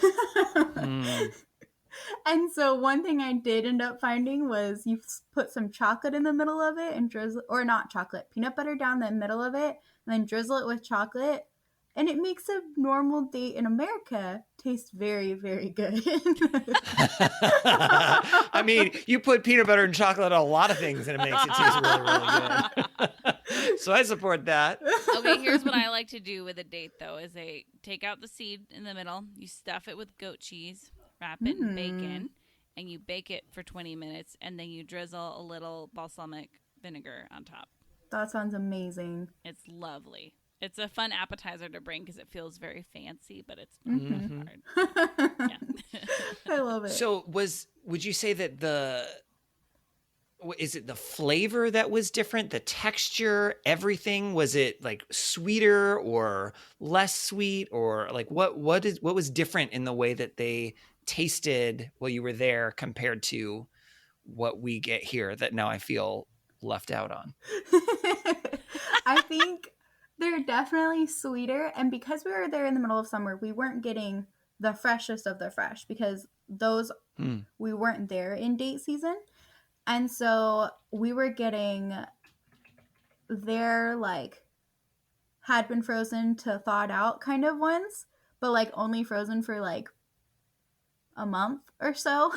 And so one thing I did end up finding was you put some chocolate in the middle of it and drizzle, or not chocolate, peanut butter down the middle of it, and then drizzle it with chocolate. And it makes a normal date in America taste very, very good. I mean, you put peanut butter and chocolate on a lot of things and it makes it taste really, really good. So I support that. Okay, here's what I like to do with a date, though, is I take out the seed in the middle, you stuff it with goat cheese, wrap it in bacon, and you bake it for 20 minutes, and then you drizzle a little balsamic vinegar on top. That sounds amazing. It's lovely. It's a fun appetizer to bring because it feels very fancy, but it's Mhm. not hard. Yeah. I love it. So would you say that is it the flavor that was different, the texture, everything? Was it like sweeter or less sweet, or like what was different in the way that they tasted while you were there compared to what we get here that now I feel left out on? I think they're definitely sweeter. And because we were there in the middle of summer, we weren't getting the freshest of the fresh because those we weren't there in date season. And so we were getting their like had been frozen to thawed out kind of ones, but like only frozen for like a month or so.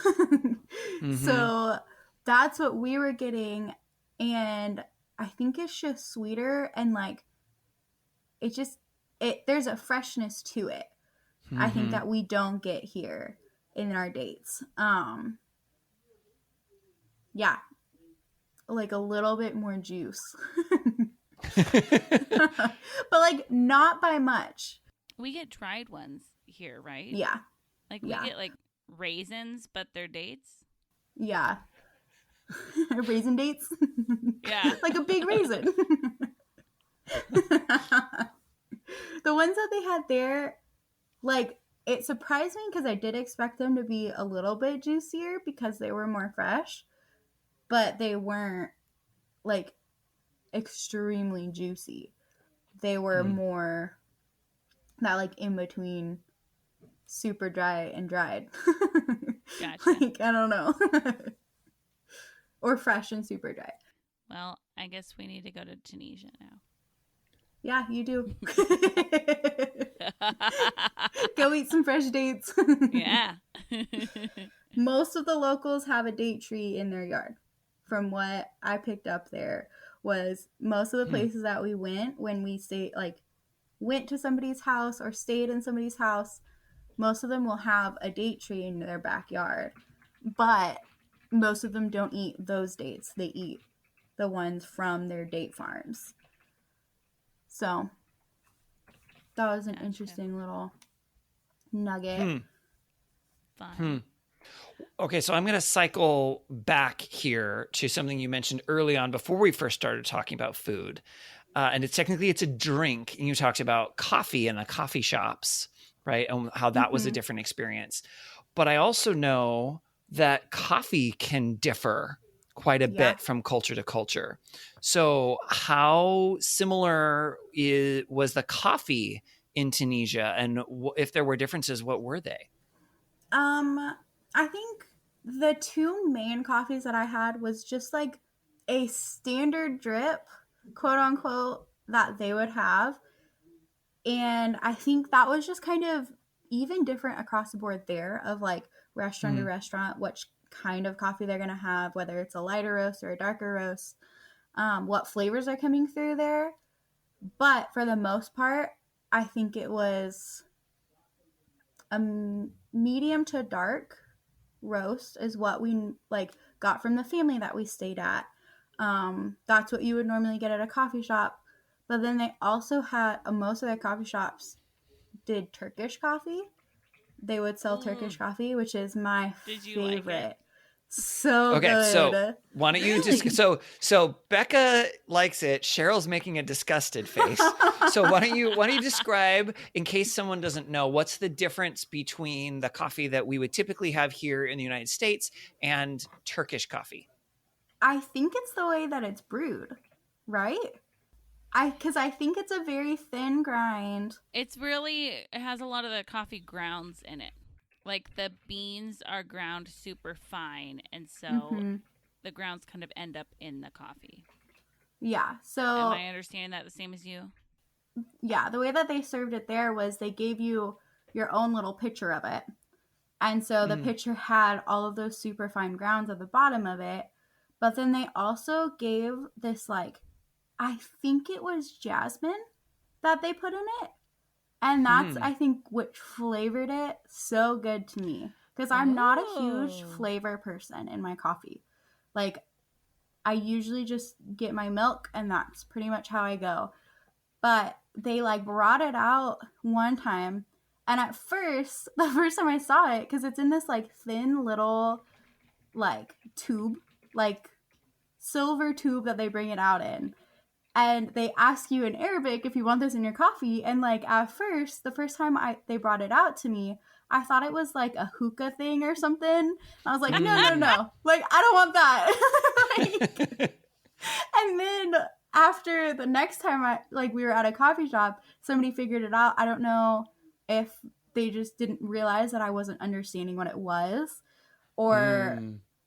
So that's what we were getting. And I think it's just sweeter and like there's a freshness to it. I think that we don't get here in our dates. Yeah. Like a little bit more juice. But like not by much. We get dried ones here, right? Yeah. Like we get like raisins, but they're dates. Yeah. Raisin dates? Yeah. Like a big raisin. The ones that they had there, like, it surprised me because I did expect them to be a little bit juicier because they were more fresh, but they weren't, like, extremely juicy. They were more that, like, in between super dry and dried. Gotcha. Like, I don't know. Or fresh and super dry. Well, I guess we need to go to Tunisia now. Yeah, you do. Go eat some fresh dates. Yeah. Most of the locals have a date tree in their yard. From what I picked up there was most of the places that we went when we stayed, like went to somebody's house or stayed in somebody's house, most of them will have a date tree in their backyard. But most of them don't eat those dates. They eat the ones from their date farms. So that was an interesting little nugget. Fun. Okay, so I'm going to cycle back here to something you mentioned early on before we first started talking about food. And it's a drink. And you talked about coffee in the coffee shops, right? And how that was a different experience. But I also know that coffee can differ quite a bit from culture to culture. So how similar was the coffee in Tunisia? And if there were differences, what were they? I think the two main coffees that I had was just like a standard drip, quote unquote, that they would have. And I think that was just kind of even different across the board there of like restaurant to restaurant, which kind of coffee they're going to have, whether it's a lighter roast or a darker roast, what flavors are coming through there. But for the most part, I think it was a medium to dark roast is what we like got from the family that we stayed at. That's what you would normally get at a coffee shop. But then they also had most of their coffee shops did Turkish coffee. They would sell Turkish coffee, which is my favorite. Like it? So okay, good. so why don't you just so Becca likes it. Cheryl's making a disgusted face. So why don't you describe, in case someone doesn't know, what's the difference between the coffee that we would typically have here in the United States and Turkish coffee? I think it's the way that it's brewed, right? Because I think it's a very thin grind. It has a lot of the coffee grounds in it. Like the beans are ground super fine, and so the grounds kind of end up in the coffee. Yeah, so... Am I understanding that the same as you? Yeah, the way that they served it there was they gave you your own little pitcher of it. And so the pitcher had all of those super fine grounds at the bottom of it. But then they also gave this, like, I think it was jasmine that they put in it. And that's, I think, what flavored it so good to me. Because I'm not a huge flavor person in my coffee. Like, I usually just get my milk, and that's pretty much how I go. but they like brought it out one time. And at first, the first time I saw it, because it's in this like thin little like tube, like silver tube that they bring it out in. And they ask you in Arabic if you want this in your coffee. And like at first, the first time they brought it out to me, I thought it was like a hookah thing or something. I was like, no. Like, I don't want that. Like, and then after the next time we were at a coffee shop, somebody figured it out. I don't know if they just didn't realize that I wasn't understanding what it was, or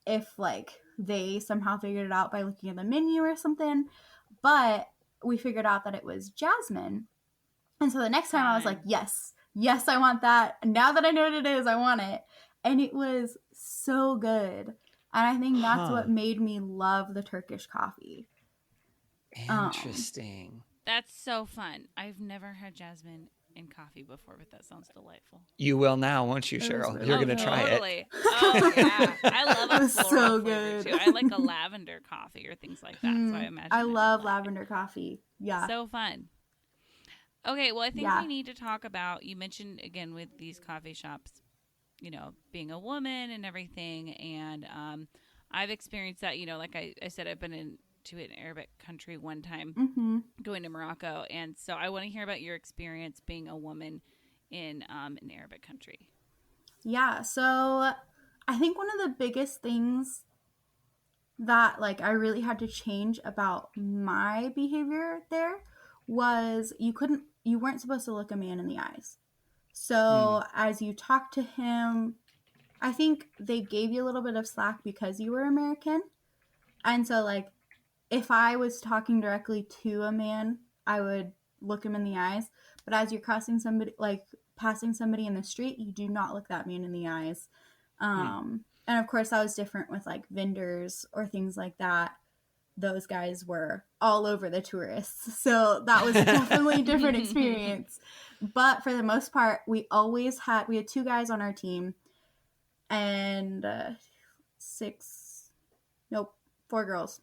if like they somehow figured it out by looking at the menu or something. But we figured out that it was jasmine. And so the next time I was like, yes, I want that. Now that I know what it is, I want it. And it was so good. And I think that's what made me love the Turkish coffee. Interesting. That's so fun. I've never had jasmine in coffee before, but that sounds delightful. You will now, won't you, Cheryl? You're going to try it. Oh, yeah. I love a floral so flavor, good. too. I like a lavender coffee or things like that, so I imagine I love lavender coffee. Yeah. So fun. Okay, well, I think we need to talk about, you mentioned, again, with these coffee shops, you know, being a woman and everything, and I've experienced that, you know, like I said, I've been into an Arabic country one time, going to Morocco, and so I want to hear about your experience being a woman in an Arabic country. Yeah, so I think one of the biggest things that like I really had to change about my behavior there was you weren't supposed to look a man in the eyes. So as you talk to him, I think they gave you a little bit of slack because you were American. And so like if I was talking directly to a man, I would look him in the eyes. But as you're passing somebody in the street, you do not look that man in the eyes. And of course that was different with like vendors or things like that. Those guys were all over the tourists. So that was definitely a different experience. But for the most part, we had 2 guys on our team and 4 girls.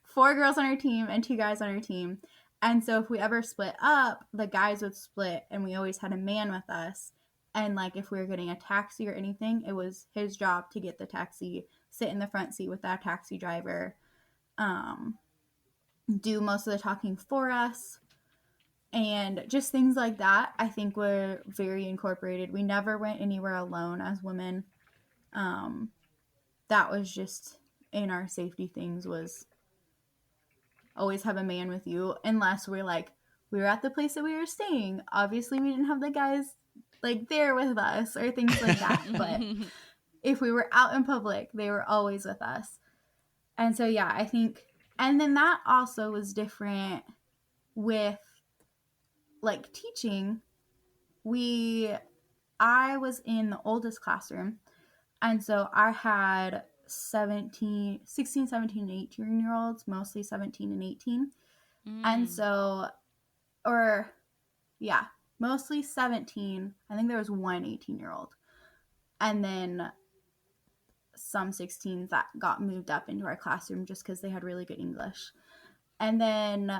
4 girls on our team and 2 guys on our team. And so if we ever split up, the guys would split and we always had a man with us. And like if we were getting a taxi or anything, it was his job to get the taxi, sit in the front seat with that taxi driver, do most of the talking for us, and just things like that I think were very incorporated. We never went anywhere alone as women. That was just in our safety things, was always have a man with you, unless we were at the place that we were staying. Obviously we didn't have the guys like there with us or things like that, but if we were out in public, they were always with us. And so yeah, I think, and then that also was different with like teaching. I was in the oldest classroom, and so I had 16, 17, and 18-year-olds, mostly 17 and 18. And so, mostly 17. I think there was one 18-year-old. And then some 16s that got moved up into our classroom just because they had really good English. And then,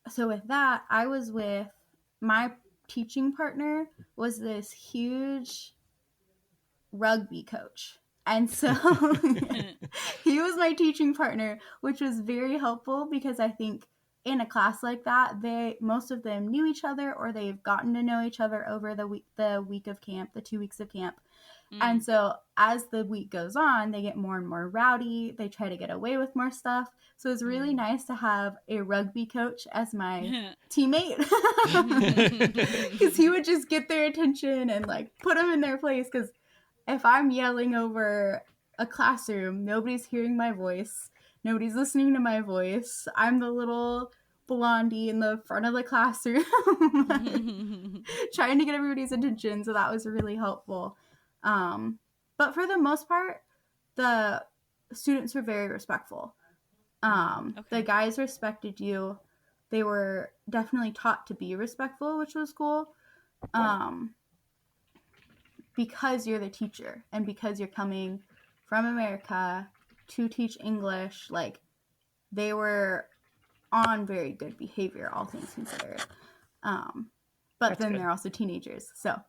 so with that, I was with my teaching partner was this huge rugby coach. And so he was my teaching partner, which was very helpful because I think in a class like that, most of them knew each other or they've gotten to know each other over the week of camp, the 2 weeks of camp. And so as the week goes on, they get more and more rowdy. They try to get away with more stuff. So it's really nice to have a rugby coach as my teammate because he would just get their attention and like put them in their place. Because if I'm yelling over a classroom, nobody's hearing my voice. Nobody's listening to my voice. I'm the little blondie in the front of the classroom trying to get everybody's attention. So that was really helpful. But for the most part, the students were very respectful. The guys respected you. They were definitely taught to be respectful, which was cool. Because you're the teacher and because you're coming from America to teach English, like they were on very good behavior, all things considered. But That's then good. they're also teenagers, so.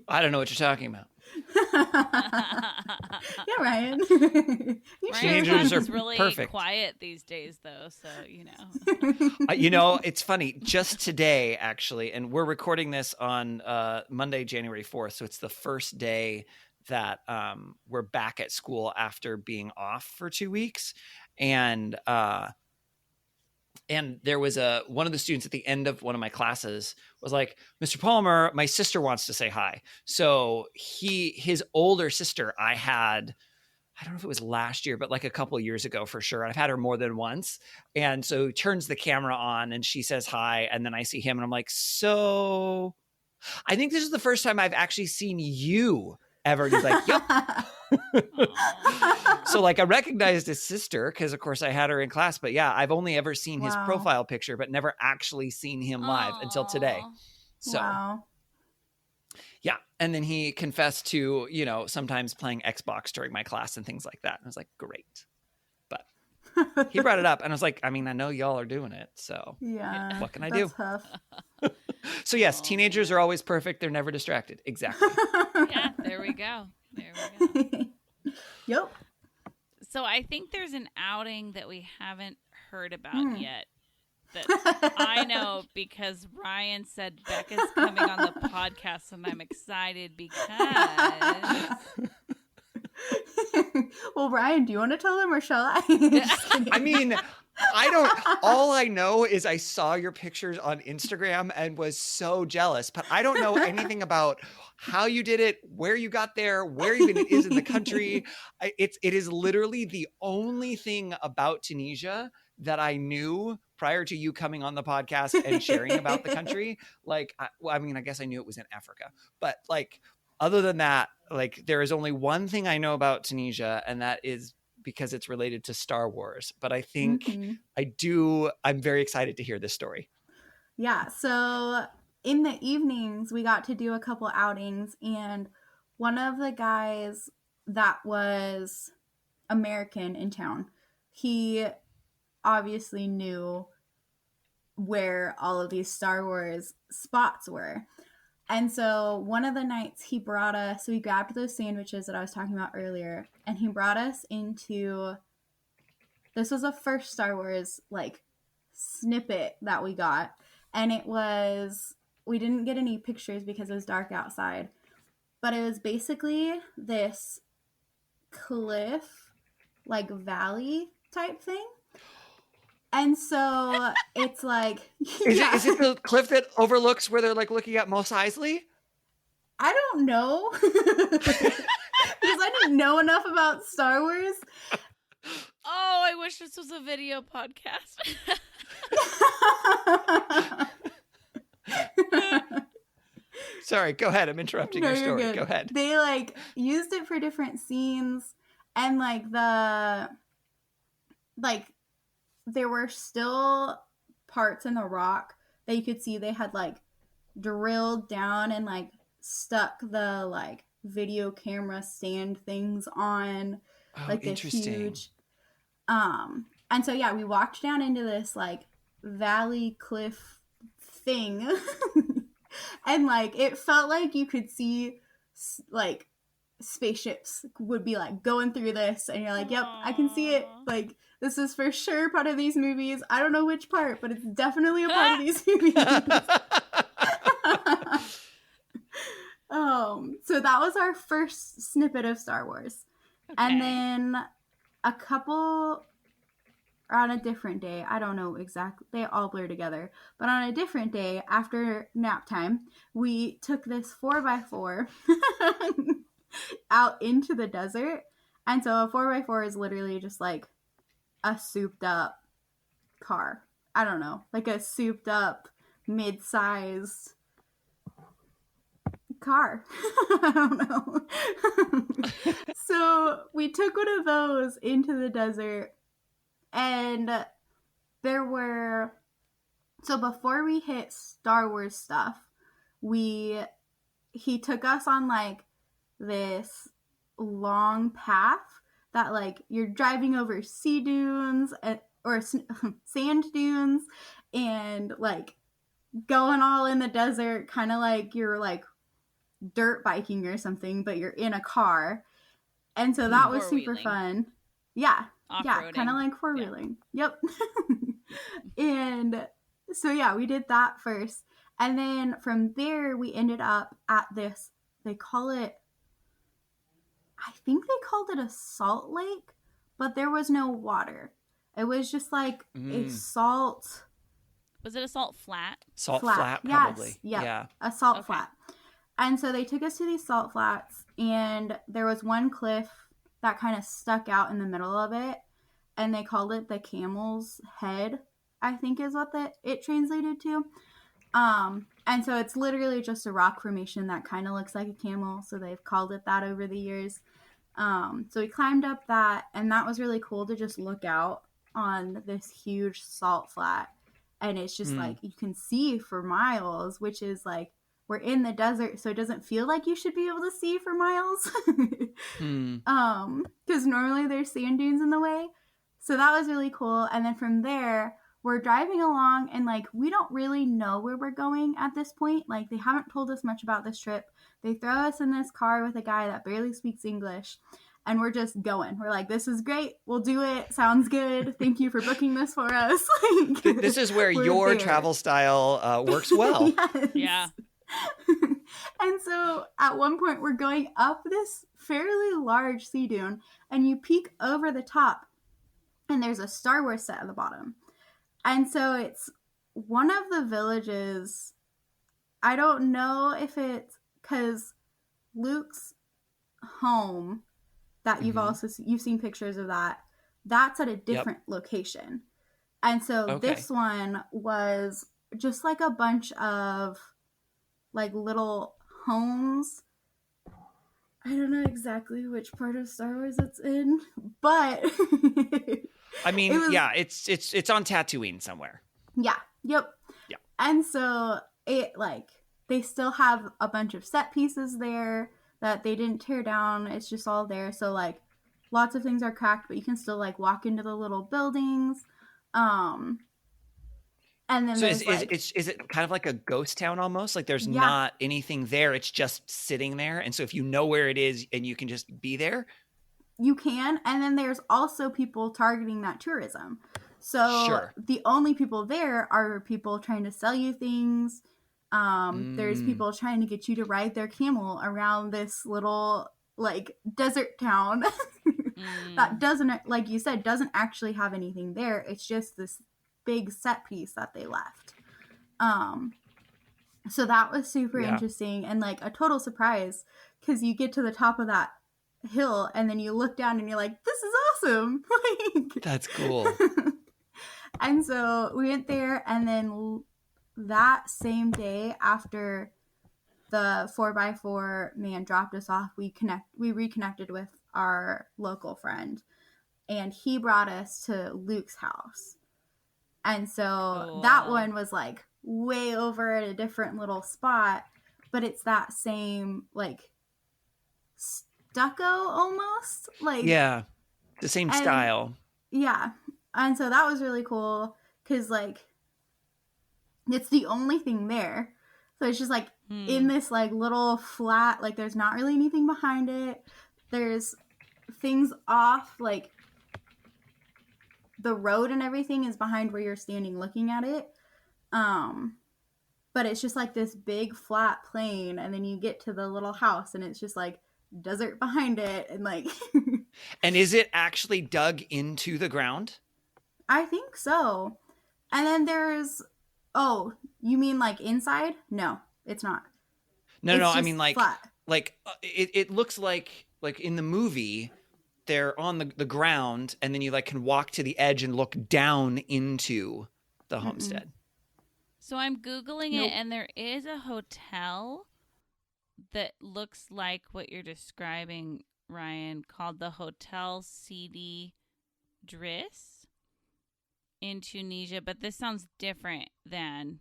I don't know what you're talking about. Yeah, Ryan. Teenagers are really perfect. quiet these days, though, so It's funny. Just today, actually, and we're recording this on Monday, January 4th, so it's the first day that we're back at school after being off for 2 weeks, and there was one of the students at the end of one of my classes was like, Mr. Palmer, my sister wants to say hi. So his older sister, I don't know if it was last year, but like a couple of years ago for sure. I've had her more than once. And so he turns the camera on and she says hi. And then I see him and I'm like, so I think this is the first time I've actually seen you ever. And he's like, yep. So like I recognized his sister because of course I had her in class, but yeah, I've only ever seen his profile picture, but never actually seen him live until today. So yeah. And then he confessed to, sometimes playing Xbox during my class and things like that. And I was like, great. But he brought it up and I was like, I know y'all are doing it. So yeah, what can I do? Tough. So yes, teenagers are always perfect. They're never distracted. Exactly. Yeah, there we go. Yep. So I think there's an outing that we haven't heard about yet that I know because Ryan said Becca's coming on the podcast and I'm excited because... Well, Ryan, do you want to tell him or shall I? All I know is I saw your pictures on Instagram and was so jealous, but I don't know anything about how you did it, where you got there, where even it is in the country. It is literally the only thing about Tunisia that I knew prior to you coming on the podcast and sharing about the country. Like, I guess I knew it was in Africa, but like, other than that, like there is only one thing I know about Tunisia, and that is because it's related to Star Wars. But I think I'm very excited to hear this story. Yeah. So in the evenings, we got to do a couple outings, and one of the guys that was American in town, he obviously knew where all of these Star Wars spots were. And so one of the nights he brought us, so we grabbed those sandwiches that I was talking about earlier, and he brought us into, this was the first Star Wars like snippet that we got. And it was, we didn't get any pictures because it was dark outside, but it was basically this cliff, like valley type thing. And so it's like... Is it the cliff that overlooks where they're like looking at Mos Eisley? I don't know. Because I didn't know enough about Star Wars. Oh, I wish this was a video podcast. Sorry, go ahead. I'm interrupting your story. Good. Go ahead. They like used it for different scenes, and like there were still parts in the rock that you could see they had like drilled down and like stuck the like video camera stand things on, like this huge and so yeah, we walked down into this like valley cliff thing and like it felt like you could see like spaceships would be like going through this, and you're like, yep, I can see it, like this is for sure part of these movies. I don't know which part, but it's definitely a part of these movies. So that was our first snippet of Star Wars. Okay. And then a couple, or on a different day, I don't know exactly, they all blur together, but on a different day after nap time, we took this 4x4 out into the desert. And so a 4x4 is literally just like a souped up car. I don't know, like a souped up mid-sized car. I don't know. So we took one of those into the desert, and so before we hit Star Wars stuff, he took us on like this long path that like you're driving over sea dunes, or sand dunes, and like going all in the desert, kind of like you're like dirt biking or something, but you're in a car. And so that was super fun. Yeah. Yeah. Kind of like four-wheeling. Yeah. Yep. And so, yeah, we did that first. And then from there, we ended up at this, they call it, I think they called it a salt lake, but there was no water. It was just like a salt. Was it a salt flat? Salt flat, probably. Yes. Yeah. A salt flat. And so they took us to these salt flats, and there was one cliff that kind of stuck out in the middle of it, and they called it the Camel's Head, I think is what it translated to. And so it's literally just a rock formation that kind of looks like a camel, so they've called it that over the years. So we climbed up that, and that was really cool to just look out on this huge salt flat, and it's just like you can see for miles, which is like, we're in the desert, so it doesn't feel like you should be able to see for miles. Because normally there's sand dunes in the way. So that was really cool. And then from there, we're driving along, and like we don't really know where we're going at this point. Like they haven't told us much about this trip. They throw us in this car with a guy that barely speaks English, and we're just going. We're like, this is great. We'll do it. Sounds good. Thank you for booking this for us. This is where your travel style works well. Yes. Yeah. And so at one point we're going up this fairly large sea dune, and you peek over the top, and there's a Star Wars set at the bottom. And so it's one of the villages. I don't know if it's because Luke's home that you've seen pictures of that's at a different location. And so this one was just like a bunch of like little homes. I don't know exactly which part of Star Wars it's in, but I mean, it's on Tatooine somewhere. Yeah. Yep. Yeah. And so it like they still have a bunch of set pieces there that they didn't tear down. It's just all there. So like lots of things are cracked, but you can still like walk into the little buildings. And then so is it kind of like a ghost town almost? Like there's not anything there. It's just sitting there. And so if you know where it is and you can just be there. You can. And then there's also people targeting that tourism. So the only people there are people trying to sell you things. There's people trying to get you to ride their camel around this little like desert town that doesn't, like you said, doesn't actually have anything there. It's just this big set piece that they left. So that was super interesting and like a total surprise, because you get to the top of that hill and then you look down and you're like, this is awesome. Like, that's cool. And so we went there, and then that same day after the 4x4 man dropped us off, we reconnected with our local friend, and he brought us to Luke's house. And so that one was like way over at a different little spot, but it's that same like stucco almost, like the same style. Yeah. And so that was really cool, because like it's the only thing there. So it's just like in this like little flat, like there's not really anything behind it. There's things off, like the road and everything is behind where you're standing looking at it. But it's just like this big flat plain, and then you get to the little house and it's just like desert behind it, and like And is it actually dug into the ground? I think so. And then there's you mean like inside? No, it's not. No, I mean like flat. Like it looks like in the movie they're on the ground, and then you like can walk to the edge and look down into the homestead. So I'm Googling it, and there is a hotel that looks like what you're describing, Ryan, called the Hotel Sidi Driss in Tunisia, but this sounds different than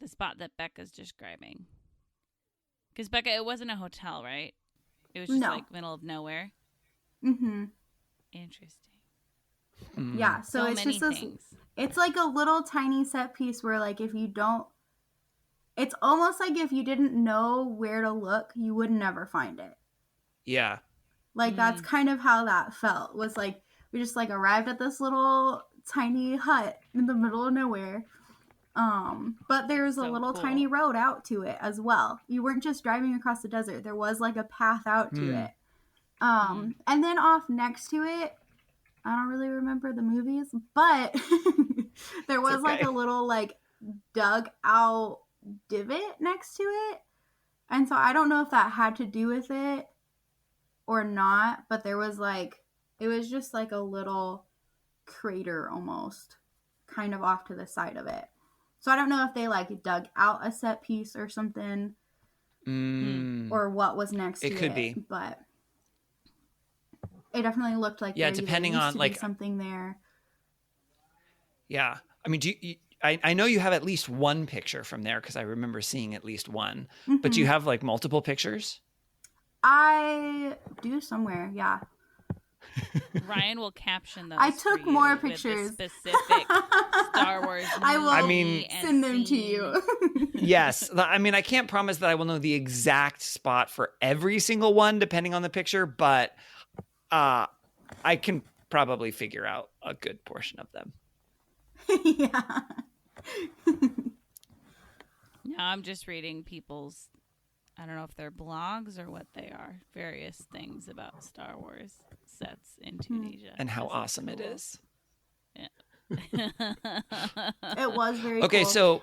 the spot that Beka's describing. Because Beka, it wasn't a hotel, right? It was just like middle of nowhere. Mm-hmm. Interesting. Yeah, so it's many just this, things. it's like a little tiny set piece where like if you don't, it's almost like if you didn't know where to look, you would never find it. Yeah. Like that's kind of how that felt. Was like we just like arrived at this little tiny hut in the middle of nowhere. But there's a So little cool. tiny road out to it as well. You weren't just driving across the desert. There was like a path out to it. And then off next to it, I don't really remember the movies, but there was like a little like dug out divot next to it. And so I don't know if that had to do with it or not, but there was like, it was just like a little crater almost kind of off to the side of it. So I don't know if they like dug out a set piece or something or what was next to it. It could be. But it definitely looked like there depending used on to like be something there. Yeah. I mean, I know you have at least one picture from there because I remember seeing at least one. But do you have like multiple pictures? I do somewhere, yeah. Ryan will caption those. I took for you more with the pictures. specific Star Wars. I will movie send them to scene. you. Yes. I mean, I can't promise that I will know the exact spot for every single one depending on the picture, but I can probably figure out a good portion of them. Yeah. No, I'm just reading people's, I don't know if they're blogs or what they are, various things about Star Wars sets in Tunisia. And how This awesome it cool. is. It was very Okay, cool. so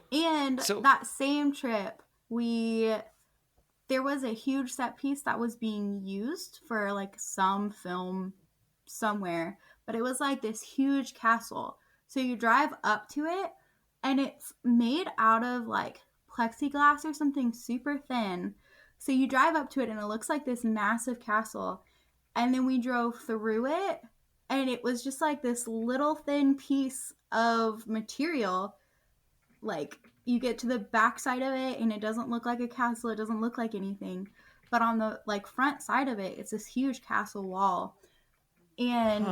that same trip, there was a huge set piece that was being used for like some film somewhere, but it was like this huge castle. So you drive up to it and it's made out of like plexiglass or something super thin. So you drive up to it and it looks like this massive castle. And then we drove through it and it was just like this little thin piece of material. Like you get to the back side of it and it doesn't look like a castle, it doesn't look like anything, but on the like front side of it, it's this huge castle wall. And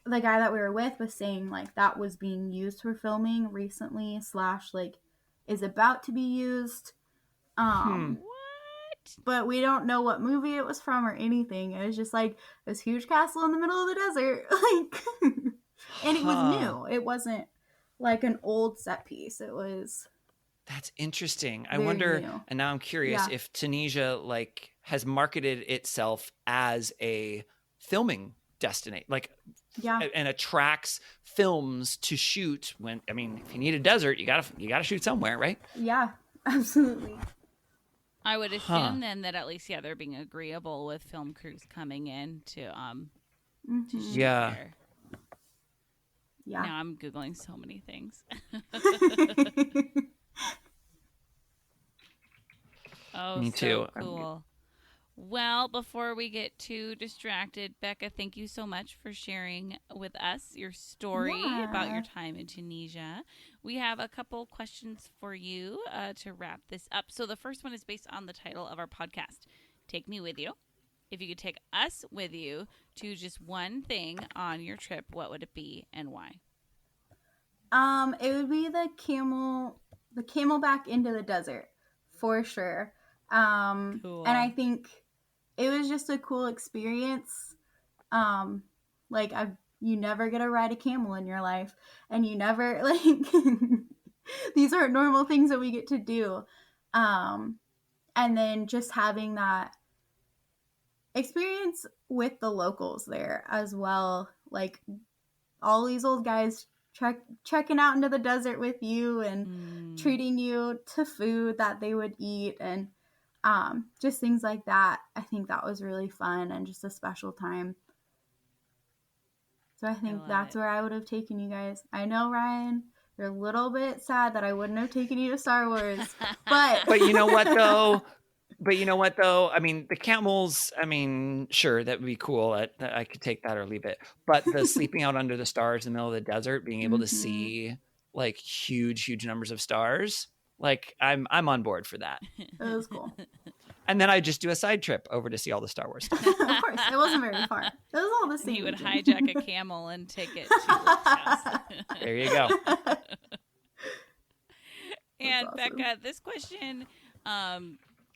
the guy that we were with was saying like that was being used for filming recently / like is about to be used. What? But we don't know what movie it was from or anything. It was just like this huge castle in the middle of the desert. Like and it was new. It wasn't like an old set piece. It was That's interesting. I very wonder, new. and now I'm curious if Tunisia like has marketed itself as a filming destination, like and attracts films to shoot when, I mean, if you need a desert, you gotta shoot somewhere, right? Yeah, absolutely. I would assume then that at least they're being agreeable with film crews coming in to shoot there. Yeah. Now I'm Googling so many things. Oh, Me too. So cool. Well, before we get too distracted, Beka, thank you so much for sharing with us your story about your time in Tunisia. We have a couple questions for you to wrap this up. So the first one is based on the title of our podcast, Take Me With You. If you could take us with you to just one thing on your trip, what would it be and why? It would be the camelback into the desert, for sure. Cool. And I think it was just a cool experience. Like you never get to ride a camel in your life, and you never like these aren't normal things that we get to do. And then just having that experience with the locals there as well, like all these old guys checking out into the desert with you and treating you to food that they would eat and just things like that. I think that was really fun and just a special time. So I think that's where I would have taken you guys. I know, Ryan, you're a little bit sad that I wouldn't have taken you to Star Wars, but you know what though? I mean, the camels, I mean, sure, that would be cool. I could take that or leave it. But the sleeping out under the stars in the middle of the desert, being able to see like huge numbers of stars, like I'm on board for that. It was cool. And then I just do a side trip over to see all the Star Wars stuff. Of course, it wasn't very far. It was all the same. He would region. hijack a camel and take it to Luke's house. There you go. And awesome. Becca, this question,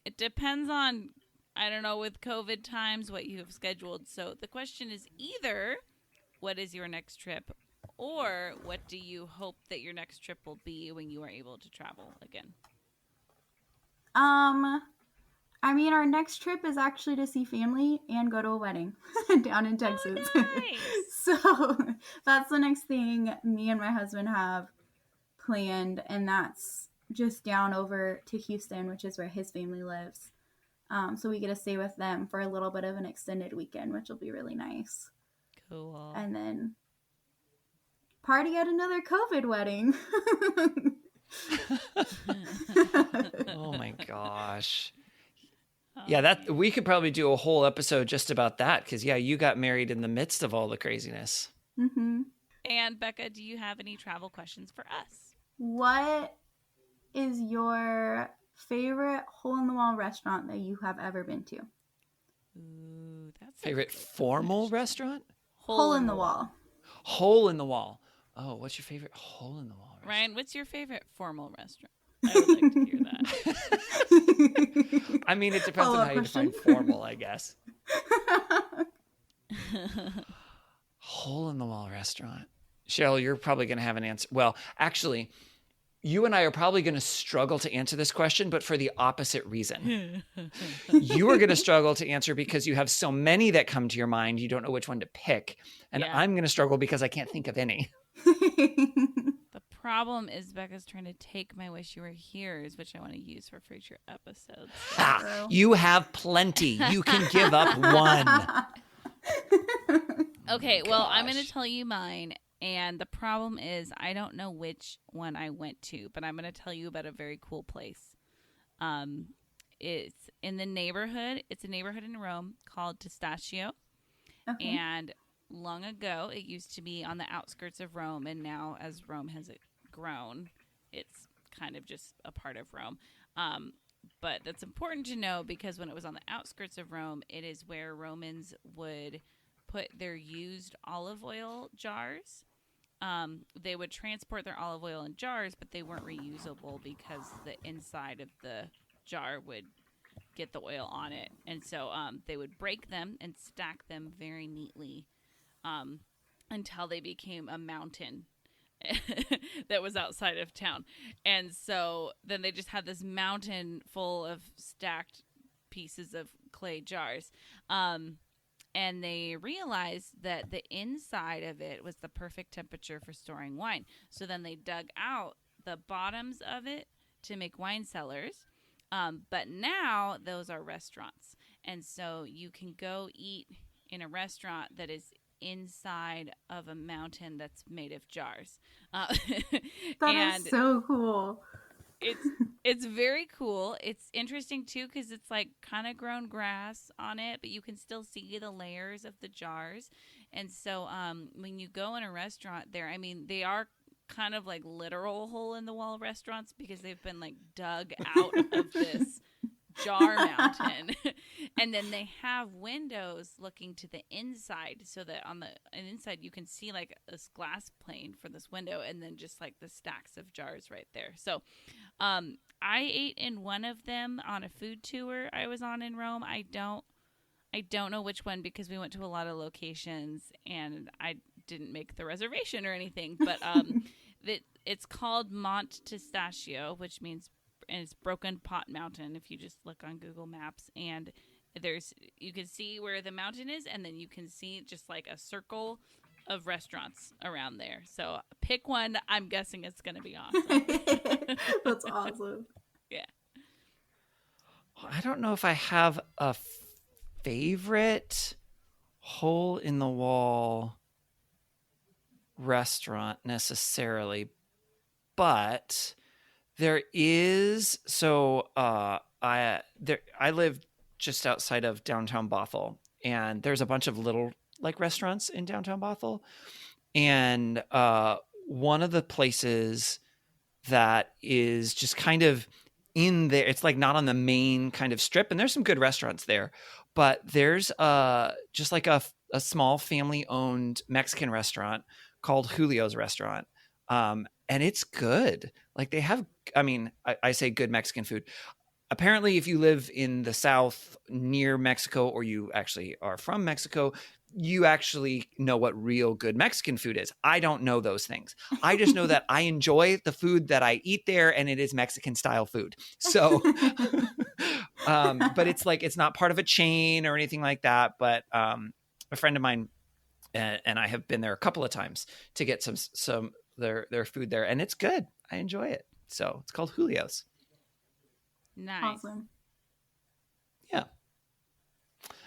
it depends on, I don't know, with COVID times, what you have scheduled. So the question is either, what is your next trip? Or what do you hope that your next trip will be when you are able to travel again? I mean, our next trip is actually to see family and go to a wedding down in Texas. Oh, nice. So that's the next thing me and my husband have planned, and that's just down over to Houston, which is where his family lives. So we get to stay with them for a little bit of an extended weekend, which will be really nice. Cool. And then party at another COVID wedding. Oh my gosh. Yeah, that we could probably do a whole episode just about that because, yeah, you got married in the midst of all the craziness. Mm-hmm. And Becca, do you have any travel questions for us? What is your favorite hole-in-the-wall restaurant that you have ever been to? Ooh, that's a Favorite good formal question. restaurant? Hole in the wall. Hole in the wall. Oh, what's your favorite hole in the wall restaurant? Ryan, what's your favorite formal restaurant? I would like to hear that. I mean, it depends on Follow-up how you define question. formal, I guess. Hole in the wall restaurant. Cheryl, you're probably going to have an answer. Well, actually, you and I are probably going to struggle to answer this question, but for the opposite reason. You are going to struggle to answer because you have so many that come to your mind, you don't know which one to pick. And Yeah. I'm going to struggle because I can't think of any. The problem is Becca's trying to take my wish you were here's, which I want to use for future episodes. Ha! True. You have plenty. You can give up one. Okay, well, I'm going Gosh. to tell you mine. And the problem is I don't know which one I went to, but I'm going to tell you about a very cool place. It's in the neighborhood. It's a neighborhood in Rome called Testaccio. Okay. And long ago, it used to be on the outskirts of Rome. And now as Rome has grown, it's kind of just a part of Rome. But that's important to know because when it was on the outskirts of Rome, it is where Romans would put their used olive oil jars. They would transport their olive oil in jars, but they weren't reusable because the inside of the jar would get the oil on it. And so they would break them and stack them very neatly until they became a mountain that was outside of town. And so then they just had this mountain full of stacked pieces of clay jars. And they realized that the inside of it was the perfect temperature for storing wine. So then they dug out the bottoms of it to make wine cellars. But now those are restaurants. And so you can go eat in a restaurant that is inside of a mountain that's made of jars. That is so cool. It's very cool. It's interesting too because it's like kind of grown grass on it, but you can still see the layers of the jars. And so when you go in a restaurant there, I mean, they are kind of like literal hole in the wall restaurants because they've been like dug out of this jar mountain. And then they have windows looking to the inside so that on the inside you can see like this glass plane for this window and then just like the stacks of jars right there. So I ate in one of them on a food tour I was on in Rome. I don't know which one because we went to a lot of locations and I didn't make the reservation or anything, but it's called Monte Testaccio, which means and it's Broken Pot Mountain if you just look on Google Maps, and you can see where the mountain is and then you can see just like a circle of restaurants around there. So pick one. I'm guessing it's going to be awesome. That's awesome. Yeah. I don't know if I have a favorite hole in the wall restaurant necessarily, but there is I live just outside of downtown Bothell, and there's a bunch of little like restaurants in downtown Bothell, and one of the places that is just kind of in there. It's like not on the main kind of strip, and there's some good restaurants there, but there's just like a small family owned Mexican restaurant called Julio's Restaurant. And it's good. Like they have, I mean, I say good Mexican food. Apparently, if you live in the South near Mexico, or you actually are from Mexico, you actually know what real good Mexican food is. I don't know those things. I just know that I enjoy the food that I eat there, and it is Mexican style food. So, but it's like, it's not part of a chain or anything like that. But a friend of mine and I have been there a couple of times to get some their food there, and it's good. I enjoy it. So it's called Julio's. Nice. Awesome. Yeah.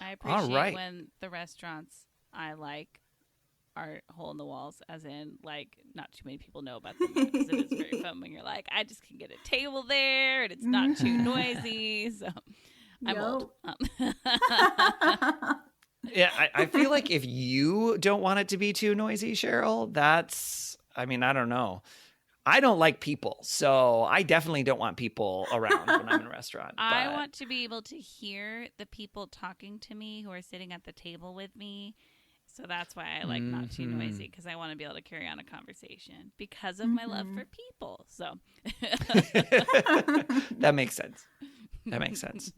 I appreciate All right. when the restaurants I like are hole in the walls, as in like not too many people know about them, because it is very fun when you're like, I just can get a table there and it's not too noisy. So I'm old. Yeah, I feel like if you don't want it to be too noisy, Cheryl, I don't know. I don't like people, so I definitely don't want people around when I'm in a restaurant. I want to be able to hear the people talking to me who are sitting at the table with me. So that's why I like not too noisy, because I want to be able to carry on a conversation because of my love for people. So that makes sense. That makes sense.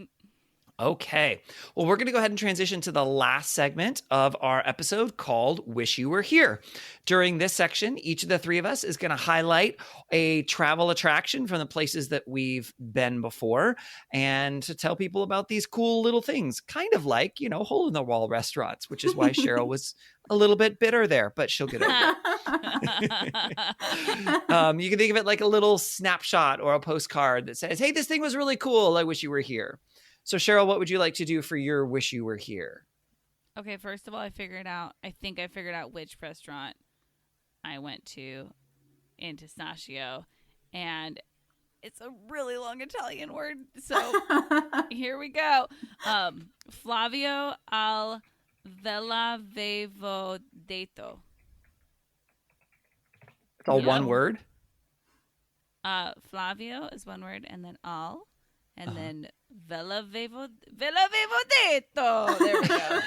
Okay. Well, we're going to go ahead and transition to the last segment of our episode called Wish You Were Here. During this section, each of the three of us is going to highlight a travel attraction from the places that we've been before, and to tell people about these cool little things, kind of like, hole-in-the-wall restaurants, which is why Cheryl was a little bit bitter there, but she'll get over it. You can think of it like a little snapshot or a postcard that says, hey, this thing was really cool. I wish you were here. So, Cheryl, what would you like to do for your Wish You Were Here? Okay, first of all, I think I figured out which restaurant I went to in Testaccio, and it's a really long Italian word, so here we go. Flavio al Velavevo Detto. It's all one word? Flavio is one word, and then al, and then Velavevo Detto. There we go.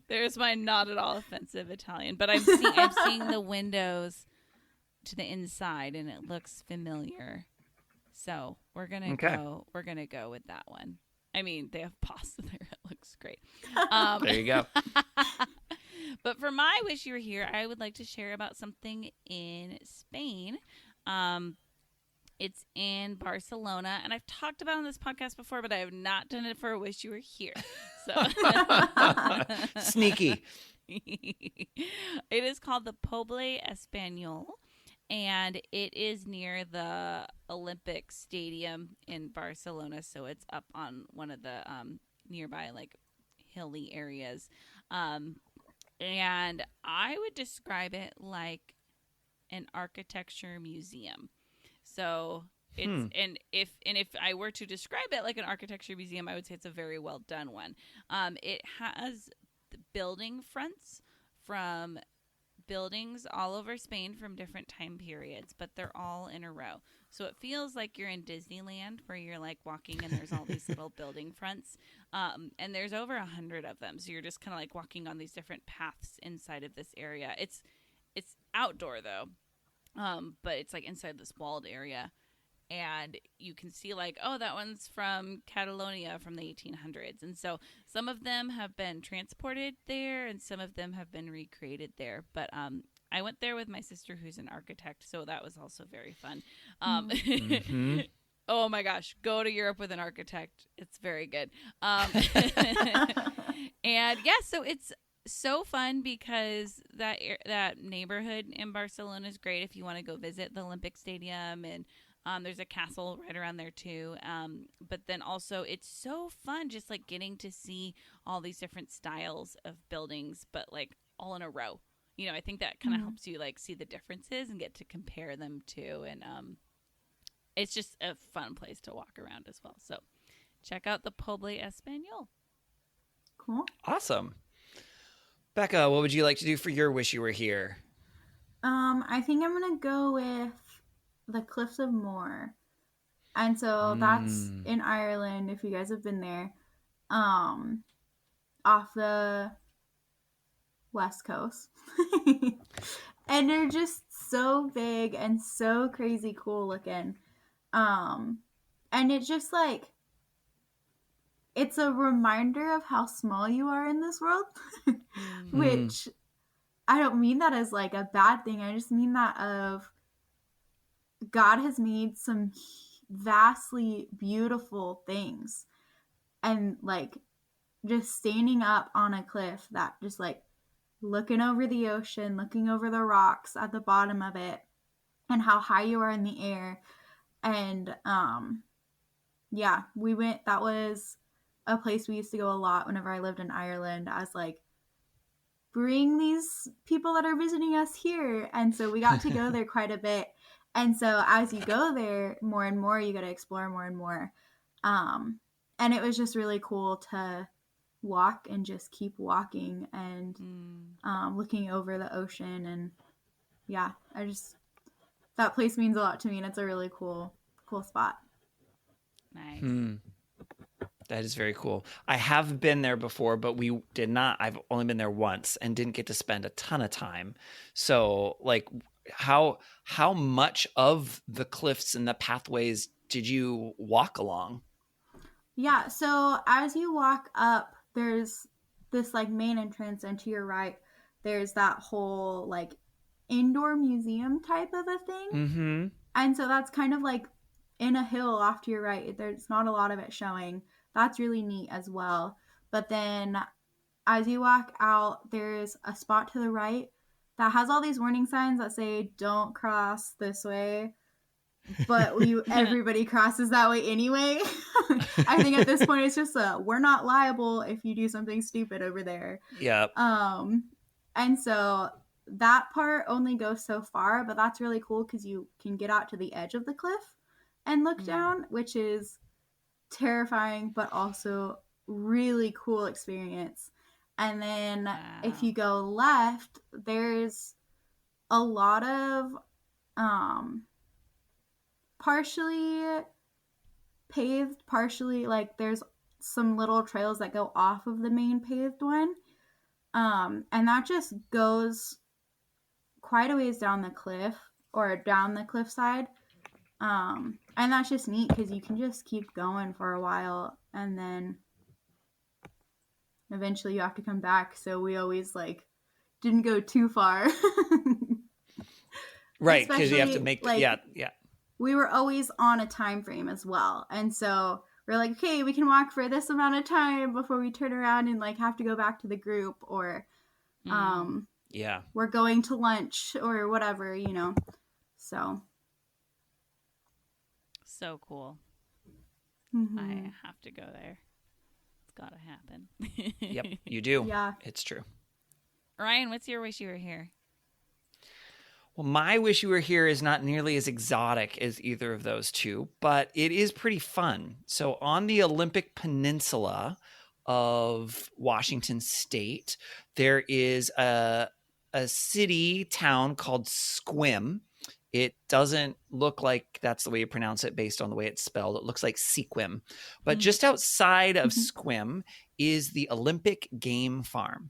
There's my not at all offensive Italian, but I'm seeing the windows to the inside, and it looks familiar. So we're gonna go with that one. I mean, they have pasta there. It looks great. There you go. But for my Wish You Were Here, I would like to share about something in Spain. It's in Barcelona, and I've talked about it on this podcast before, but I have not done it for a Wish You Were Here. So Sneaky. It is called the Poble Espanyol, and it is near the Olympic Stadium in Barcelona. So it's up on one of the nearby like hilly areas. And I would describe it like an architecture museum. So it's and if I were to describe it like an architecture museum, I would say it's a very well done one. It has building fronts from buildings all over Spain from different time periods, but they're all in a row. So it feels like you're in Disneyland, where you're like walking and there's all these little building fronts. And there's over 100 of them. So you're just kind of like walking on these different paths inside of this area. It's outdoor though. But it's like inside this walled area, and you can see like, oh, that one's from Catalonia from the 1800s. And so some of them have been transported there and some of them have been recreated there. But I went there with my sister, who's an architect, so that was also very fun. Oh my gosh, go to Europe with an architect. It's very good. And yeah, so it's so fun because that neighborhood in Barcelona is great if you want to go visit the Olympic Stadium, and there's a castle right around there too. But then also it's so fun just like getting to see all these different styles of buildings, but like all in a row. I think that kind of helps you like see the differences and get to compare them too. And it's just a fun place to walk around as well. So check out the Poble Espanyol. Cool. Awesome. Beka, what would you like to do for your Wish You Were Here? I think I'm gonna go with the Cliffs of Moher. And so that's in Ireland, if you guys have been there, off the west coast. And they're just so big and so crazy cool looking. And it's just like, it's a reminder of how small you are in this world, which I don't mean that as like a bad thing. I just mean that of God has made some vastly beautiful things, and like just standing up on a cliff that just like looking over the ocean, looking over the rocks at the bottom of it, and how high you are in the air. And yeah, we went, that was a place we used to go a lot whenever I lived in Ireland, as like, bring these people that are visiting us here. And so we got to go there quite a bit. And so as you go there more and more, you got to explore more and more. And it was just really cool to walk and just keep walking and looking over the ocean. And yeah, that place means a lot to me, and it's a really cool spot. Nice. That is very cool. I have been there before, but we did not. I've only been there once and didn't get to spend a ton of time. So like, how much of the cliffs and the pathways did you walk along? Yeah, so as you walk up, there's this like main entrance, and to your right, there's that whole like indoor museum type of a thing. Mm-hmm. And so that's kind of like in a hill off to your right. There's not a lot of it showing. That's really neat as well. But then as you walk out, there's a spot to the right that has all these warning signs that say don't cross this way. But everybody crosses that way anyway. I think at this point it's just we're not liable if you do something stupid over there. Yep. And so that part only goes so far, but that's really cool because you can get out to the edge of the cliff and look down, which is terrifying, but also really cool experience. And then if you go left, there's a lot of partially paved, partially like there's some little trails that go off of the main paved one. And that just goes quite a ways down the cliff, or down the cliffside. And that's just neat because you can just keep going for a while, and then eventually you have to come back. So we always like didn't go too far. Right, because you have to make like, yeah. We were always on a time frame as well. And so we're like, okay, we can walk for this amount of time before we turn around and like have to go back to the group, or we're going to lunch or whatever, you know. So cool. I have to go there. It's gotta happen. Yep, you do. Yeah, it's true. Ryan, what's your wish you were here? Well, my wish you were here is not nearly as exotic as either of those two, but it is pretty fun. So on the Olympic Peninsula of Washington State, there is a city town called Sequim. It doesn't look like that's the way you pronounce it based on the way it's spelled. It looks like Sequim. But just outside of Sequim is the Olympic Game Farm.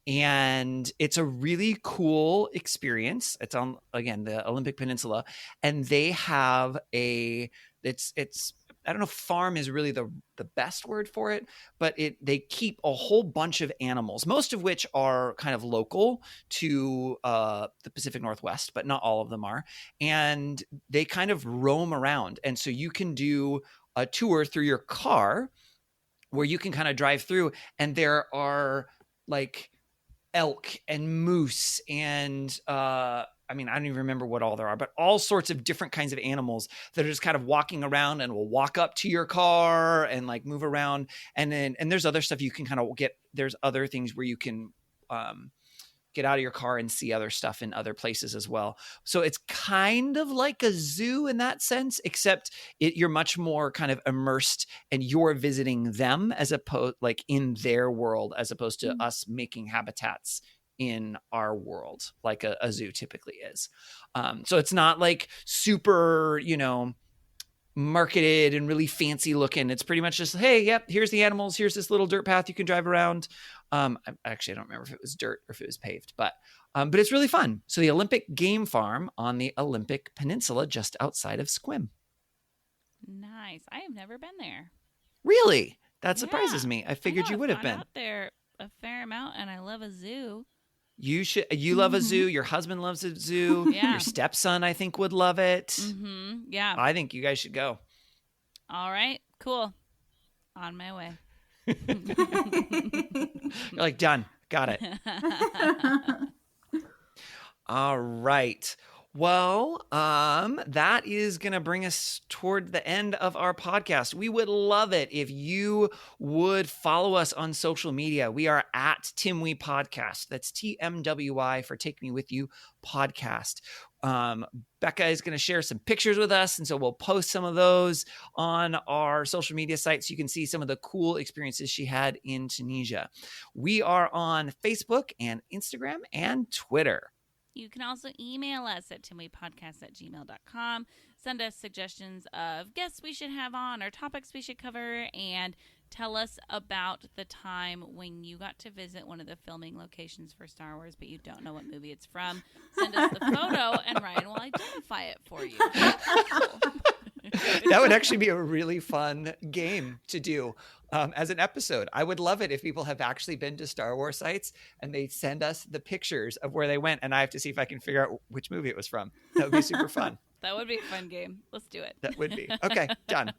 And it's a really cool experience. It's on, again, the Olympic Peninsula. And they have it's I don't know if farm is really the best word for it, but they keep a whole bunch of animals, most of which are kind of local to the Pacific Northwest, but not all of them are. And they kind of roam around. And so you can do a tour through your car where you can kind of drive through, and there are like elk and moose and I don't even remember what all there are, but all sorts of different kinds of animals that are just kind of walking around and will walk up to your car and like move around. And there's other stuff you can kind of get. There's other things where you can get out of your car and see other stuff in other places as well. So it's kind of like a zoo in that sense, except you're much more kind of immersed and you're visiting them as opposed like in their world, as opposed to us making habitats in our world, like a zoo typically is. So it's not like super, marketed and really fancy looking. It's pretty much just, hey, yep, here's the animals. Here's this little dirt path you can drive around. I don't remember if it was dirt or if it was paved, but it's really fun. So the Olympic Game Farm on the Olympic Peninsula, just outside of Sequim. Nice. I have never been there. Really? That surprises me. I figured you would have been out there a fair amount, and I love a zoo. You should. You love a zoo. Your husband loves a zoo. Yeah. Your stepson, I think, would love it. Mm-hmm. Yeah. I think you guys should go. All right. Cool. On my way. You're like, done. Got it. All right. Well, that is going to bring us toward the end of our podcast. We would love it if you would follow us on social media. We are at TMWI Podcast. That's TMWI for Take Me With You Podcast. Beka is going to share some pictures with us, and so we'll post some of those on our social media site so you can see some of the cool experiences she had in Tunisia. We are on Facebook and Instagram and Twitter. You can also email us at timwipodcast@gmail.com. Send us suggestions of guests we should have on or topics we should cover, and tell us about the time when you got to visit one of the filming locations for Star Wars, but you don't know what movie it's from. Send us the photo, and Ryan will identify it for you. That would actually be a really fun game to do as an episode. I would love it if people have actually been to Star Wars sites and they send us the pictures of where they went, and I have to see if I can figure out which movie it was from. That would be super fun. That would be a fun game. Let's do it. That would be. Okay, done.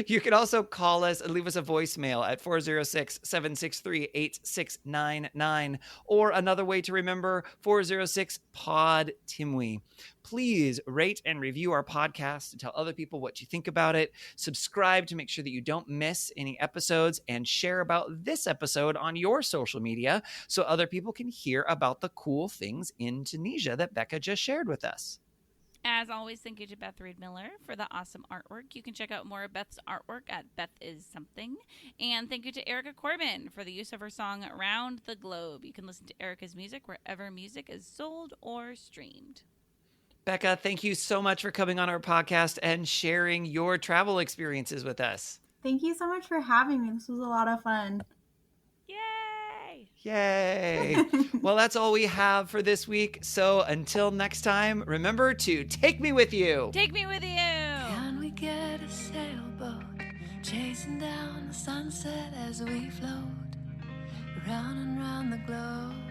You can also call us and leave us a voicemail at 406-763-8699, or another way to remember, 406-POD-TIMWI. Please rate and review our podcast and tell other people what you think about it. Subscribe to make sure that you don't miss any episodes, and share about this episode on your social media so other people can hear about the cool things in Tunisia that Beka just shared with us. As always, thank you to Beth Reed Miller for the awesome artwork. You can check out more of Beth's artwork at Beth Is Something. And thank you to Erica Corbin for the use of her song Around the Globe. You can listen to Erica's music wherever music is sold or streamed. Beka, thank you so much for coming on our podcast and sharing your travel experiences with us. Thank you so much for having me. This was a lot of fun. Yay! Well, that's all we have for this week. So until next time, remember to take me with you. Take me with you. Can we get a sailboat chasing down the sunset as we float round and round the globe?